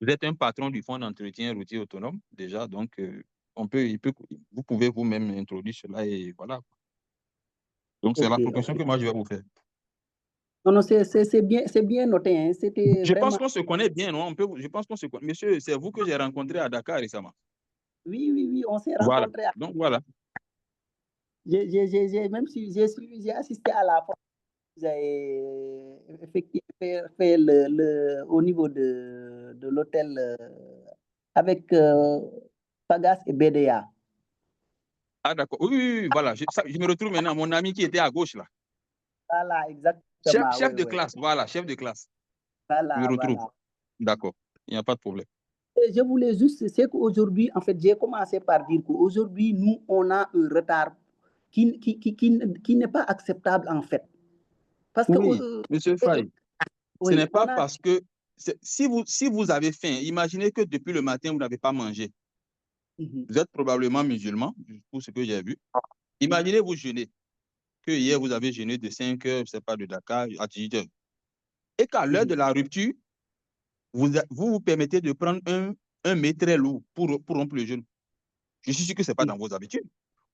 Vous êtes un patron du fonds d'entretien routier autonome déjà, donc vous pouvez vous-même introduire cela et voilà. Donc, c'est la proposition que moi, je vais vous faire. Non, non, c'est bien noté. Hein. Je pense qu'on se connaît bien, non? Je pense qu'on se connaît. Monsieur, c'est vous que j'ai rencontré à Dakar récemment. Oui, on s'est rencontrés. Voilà. Donc, voilà. J'ai assisté à la fois. Vous avez effectivement fait au niveau de l'hôtel avec Pagas et BDA. Ah, d'accord. Oui, voilà. Je me retrouve maintenant. Mon ami qui était à gauche, là. Voilà, exactement. Chef de classe, voilà, chef de classe. Voilà, je me retrouve. Voilà. D'accord. Il n'y a pas de problème. Et je voulais juste, c'est qu'aujourd'hui, en fait, j'ai commencé par dire qu'aujourd'hui, nous, on a un retard qui n'est pas acceptable, en fait. Parce oui, que, monsieur Faye, ce n'est pas parce que, si vous avez faim, imaginez que depuis le matin, vous n'avez pas mangé. Vous êtes probablement musulman, pour ce que j'ai vu. Imaginez vous jeûnez, que hier, vous avez jeûné de 5 heures, je ne sais pas, de Dakar à 18 heures. Et qu'à l'heure de la rupture, vous permettez de prendre un mets très lourd pour rompre le jeûne. Je suis sûr que ce n'est pas dans vos habitudes.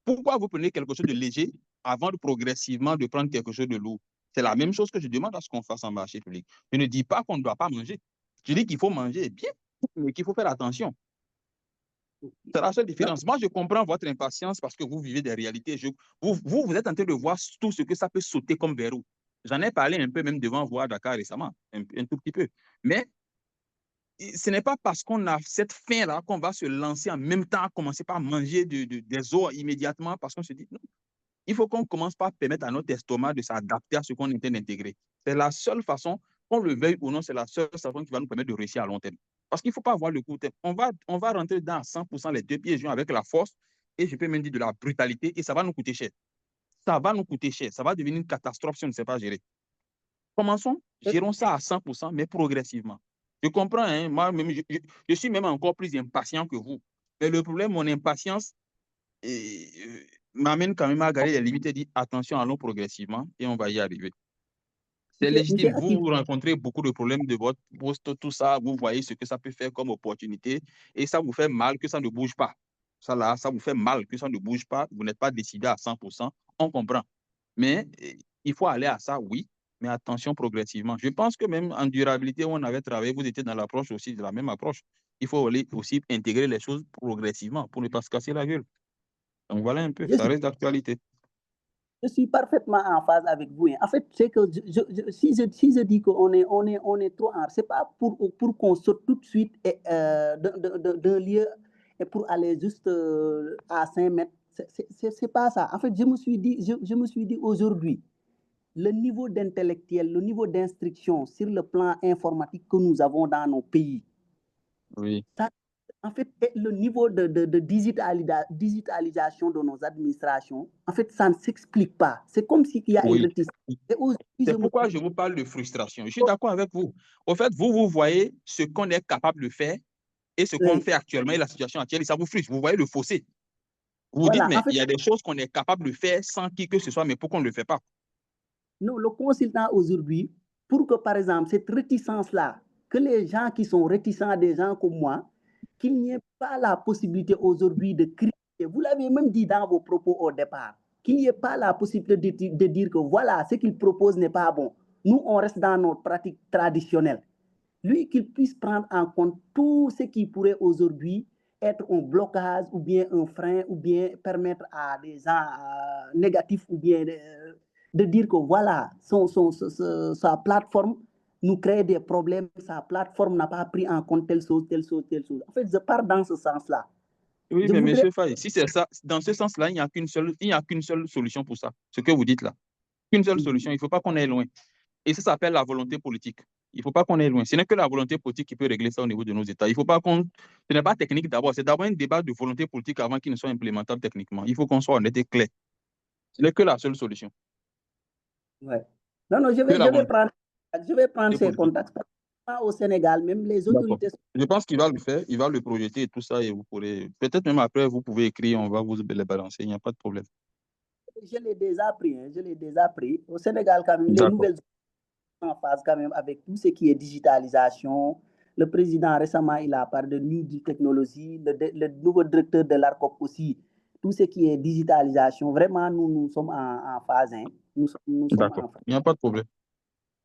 Pourquoi vous prenez quelque chose de léger avant de progressivement de prendre quelque chose de lourd? C'est la même chose que je demande à ce qu'on fasse en marché public. Je ne dis pas qu'on ne doit pas manger. Je dis qu'il faut manger bien, mais qu'il faut faire attention. C'est la seule différence. Moi, je comprends votre impatience parce que vous vivez des réalités. Vous êtes en train de voir tout ce que ça peut sauter comme verrou. J'en ai parlé un peu même devant vous à Dakar récemment, un tout petit peu. Mais ce n'est pas parce qu'on a cette faim-là qu'on va se lancer en même temps à commencer par manger des os immédiatement parce qu'on se dit non. Il faut qu'on commence par permettre à notre estomac de s'adapter à ce qu'on intente d'intégrer. C'est la seule façon, qu'on le veuille ou non, c'est la seule façon qui va nous permettre de réussir à long terme. Parce qu'il ne faut pas avoir le coup de tête. On va rentrer dans 100% les deux pieds joints avec la force et je peux même dire de la brutalité et ça va nous coûter cher. Ça va nous coûter cher. Ça va devenir une catastrophe si on ne sait pas gérer. Commençons, gérons ça à 100%, mais progressivement. Je comprends, hein, moi, même, je suis même encore plus impatient que vous. Mais le problème, mon impatience m'amène quand même à garder les limites et dire attention, allons progressivement et on va y arriver. C'est Monsieur légitime. Vous Akib, rencontrez beaucoup de problèmes de votre poste, tout ça, vous voyez ce que ça peut faire comme opportunité et ça vous fait mal que ça ne bouge pas. Ça là, ça vous fait mal que ça ne bouge pas. Vous n'êtes pas décidé à 100%. On comprend. Mais il faut aller à ça, oui, mais attention progressivement. Je pense que même en durabilité, où on avait travaillé, vous étiez dans l'approche aussi de la même approche. Il faut aussi intégrer les choses progressivement pour ne pas se casser la gueule. Donc voilà un peu, je ça suis, reste d'actualité. je suis parfaitement en phase avec vous, hein. En fait, c'est que si je dis qu'on est trop en, c'est pas pour qu'on saute tout de suite et, d'un lieu et pour aller juste à 5 mètres. C'est pas ça. En fait, je me suis dit aujourd'hui, le niveau d'intellectuel, le niveau d'instruction sur le plan informatique que nous avons dans nos pays, Oui. ça, en fait, et le niveau de digitalisation de nos administrations, en fait, ça ne s'explique pas. C'est comme s'il y a une Oui. réticence. Et aujourd'hui, C'est pourquoi je vous parle de frustration. Je suis d'accord avec vous. Au fait, vous voyez ce qu'on est capable de faire et ce qu'on Oui. fait actuellement et la situation actuelle, et ça vous frustre. Vous voyez le fossé. Vous vous Voilà, dites, mais en fait, il y a des choses qu'on est capable de faire sans qui que ce soit, mais pourquoi on ne le fait pas? non, le consultant aujourd'hui, pour que, par exemple, cette réticence-là, que les gens qui sont réticents, des gens comme moi, qu'il n'y ait pas la possibilité aujourd'hui de critiquer. Vous l'avez même dit dans vos propos au départ, qu'il n'y ait pas la possibilité de dire que voilà, ce qu'il propose n'est pas bon. Nous, on reste dans notre pratique traditionnelle. Lui, qu'il puisse prendre en compte tout ce qui pourrait aujourd'hui être un blocage ou bien un frein ou bien permettre à des gens négatifs ou bien de dire que voilà, sa plateforme nous crée des problèmes, sa plateforme n'a pas pris en compte telle chose, telle chose, telle chose. En fait, je pars dans ce sens-là. Oui, Je mais voudrais... M. Faye, si c'est ça, dans ce sens-là, il n'y a qu'une seule solution pour ça. Ce que vous dites là. Qu'une seule solution. Il ne faut pas qu'on aille loin. Et ça s'appelle la volonté politique. Il ne faut pas qu'on aille loin. Ce n'est que la volonté politique qui peut régler ça au niveau de nos États. Il faut pas qu'on... Ce n'est pas technique d'abord. C'est d'abord un débat de volonté politique avant qu'il ne soit implémentable techniquement. Il faut qu'on soit honnête et clair. Ce n'est que la seule solution. Ouais. Non, non, Que la volonté je vais prendre ces politique. contacts. Pas au Sénégal, même les autorités. Je pense qu'il va le faire, il va le projeter et tout ça, et vous pourrez, peut-être même après, vous pouvez écrire, on va vous les balancer, il n'y a pas de problème. Je l'ai déjà pris, hein, je l'ai déjà pris. Au Sénégal, quand même, les nouvelles en phase quand même avec tout ce qui est digitalisation. Le président récemment, il a parlé de New Deal Technology, le nouveau directeur de l'ARCOP aussi. Tout ce qui est digitalisation, vraiment, nous sommes en phase. Hein. Nous sommes en phase. Il n'y a pas de problème.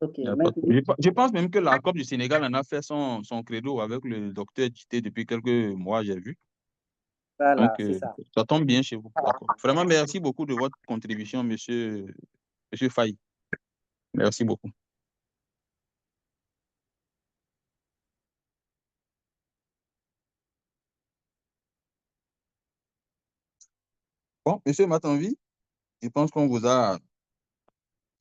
Ok, Pas de problème. Je pense même que la COP du Sénégal en a fait son credo avec le docteur Djité depuis quelques mois, j'ai vu. Voilà, Donc, c'est ça. ça tombe bien chez vous. Vraiment, merci beaucoup de votre contribution, monsieur Faye. Merci beaucoup. Bon, monsieur Matanvi, je pense qu'on vous a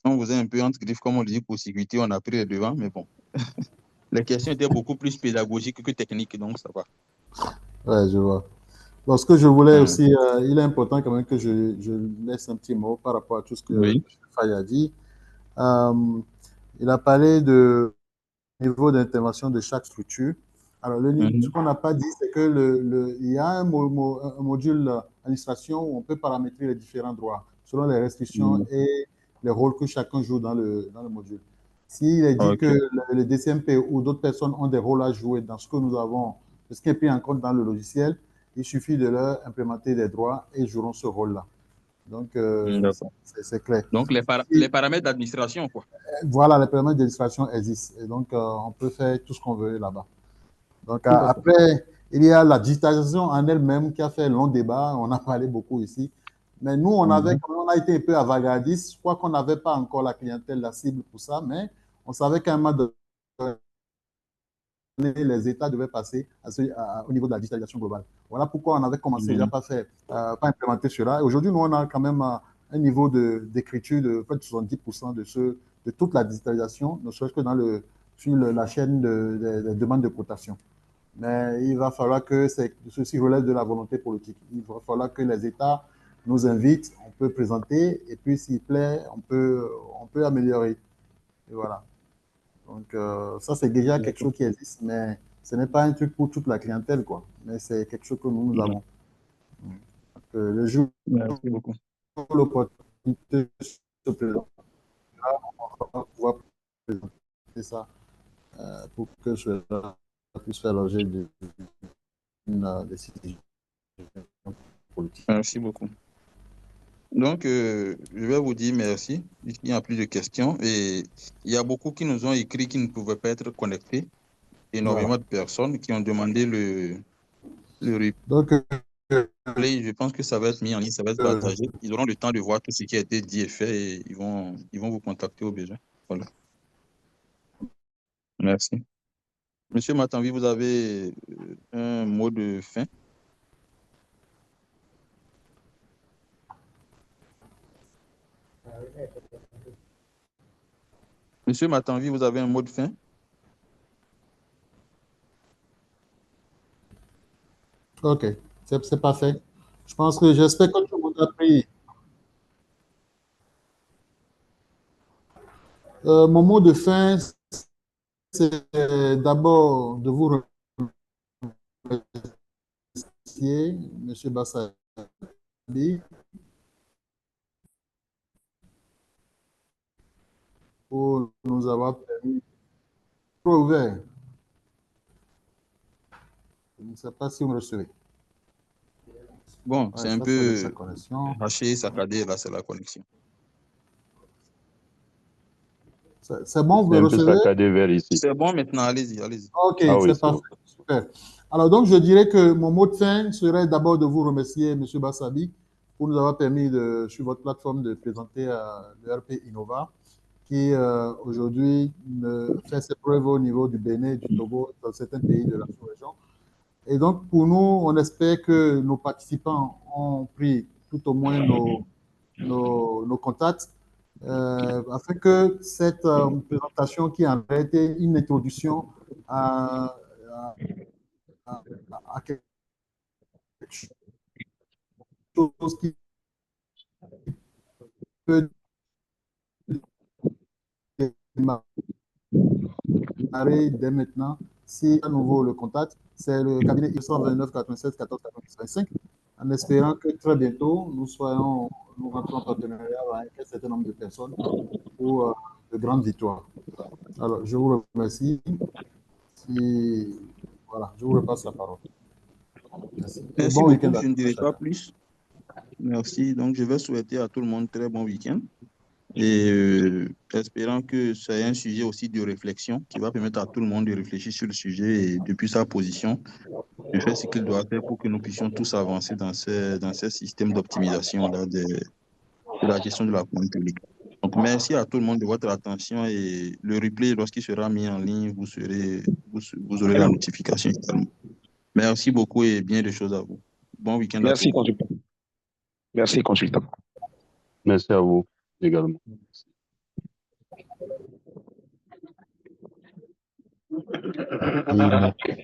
un peu entre griffes, comme on dit, pour sécurité, on a pris les devants, mais bon. Les questions étaient beaucoup plus pédagogiques que techniques, donc ça va. Ouais, je vois. Bon, ce que je voulais aussi, il est important quand même que je laisse un petit mot par rapport à tout ce que M. Faye a dit. Il a parlé de niveau d'intervention de chaque structure. Alors, ce qu'on n'a pas dit, c'est que il y a un module administration où on peut paramétrer les différents droits selon les restrictions et les rôles que chacun joue dans le module. S'il est dit que le DCMP ou d'autres personnes ont des rôles à jouer dans ce que nous avons, ce qui est pris en compte dans le logiciel, il suffit de leur implémenter des droits et ils joueront ce rôle-là. Donc, c'est clair. Donc, les paramètres d'administration, quoi. Voilà, les paramètres d'administration existent. Et donc, on peut faire tout ce qu'on veut là-bas. Donc, après, il y a la digitalisation en elle-même qui a fait un long débat. On a parlé beaucoup ici. Mais nous, on a été un peu avant-gardistes. Je crois qu'on n'avait pas encore la clientèle, la cible pour ça, mais on savait qu'à un moment donné, les États devaient passer au niveau de la digitalisation globale. Voilà pourquoi on avait commencé déjà par implémenter cela. Et aujourd'hui, nous, on a quand même un niveau d'écriture de 70% de toute la digitalisation, ne serait-ce que sur la chaîne des demandes de cotation. Mais il va falloir que ceci relève de la volonté politique. Il va falloir que les États nous invitent, on peut présenter, et puis s'il plaît, on peut améliorer. Et voilà. Donc, ça, c'est déjà quelque chose qui existe, mais ce n'est pas un truc pour toute la clientèle, quoi. Mais c'est quelque chose que nous avons. Le jour Merci beaucoup. où l'opportunité se présentera, on va pouvoir présenter ça pour que cela puisse faire l'objet d'une décision politique. Merci beaucoup. Donc, je vais vous dire merci. Il n'y a plus de questions. Et il y a beaucoup qui nous ont écrit qui ne pouvaient pas être connectés. Énormément Voilà. de personnes qui ont demandé le Donc, replay. Je pense que ça va être mis en ligne, ça va être partagé. Ils auront le temps de voir tout ce qui a été dit et fait et ils vont vous contacter au besoin. Voilà. Merci. Monsieur Matanvi, vous avez un mot de fin? Monsieur Matanvi, vous avez un mot de fin? ok, c'est parfait. Je pense que j'espère que tout le monde a pris. Mon mot de fin, c'est d'abord de vous remercier, Monsieur Bassali, pour nous avoir permis de ouvert. Je ne sais pas si vous me recevez. Bon, Ouais, c'est un ça, c'est sa peu connexion. haché, saccadé, là, c'est la connexion. C'est bon, vous C'est me un peu recevez? saccadé vers ici. C'est bon maintenant, allez-y, allez-y. Ok, Ah oui, c'est c'est parfait. bon. Super. Alors, donc, je dirais que mon mot de fin serait d'abord de vous remercier, M. Bassabi, pour nous avoir permis, sur votre plateforme, de présenter le RP Innova, qui aujourd'hui fait ses preuves au niveau du Bénin, du Togo, dans certains pays de la sous-région. Et donc, pour nous, on espère que nos participants ont pris tout au moins nos contacts, afin que cette présentation, qui en été une introduction à, à quelque chose qui peut démarrer dès maintenant, si à nouveau le contact, c'est le cabinet 129 87 14 25, en espérant que très bientôt, nous rentrons en partenariat avec un certain nombre de personnes pour de grandes victoires. Alors, je vous remercie. Voilà, je vous repasse la parole. Merci. Et Merci bon week-end beaucoup, à je ne dirai chacun. pas plus. Merci. Donc, je vais souhaiter à tout le monde très bon week-end. Et espérant que c'est un sujet aussi de réflexion qui va permettre à tout le monde de réfléchir sur le sujet et depuis sa position, de faire ce qu'il doit faire pour que nous puissions tous avancer dans ces systèmes d'optimisation de la gestion de la commande publique. Donc, merci à tout le monde de votre attention et le replay, lorsqu'il sera mis en ligne, vous aurez la notification également. Merci beaucoup et bien des choses à vous. Bon week-end à tous. Merci, consultant. Merci, consultant. Merci à vous également. Et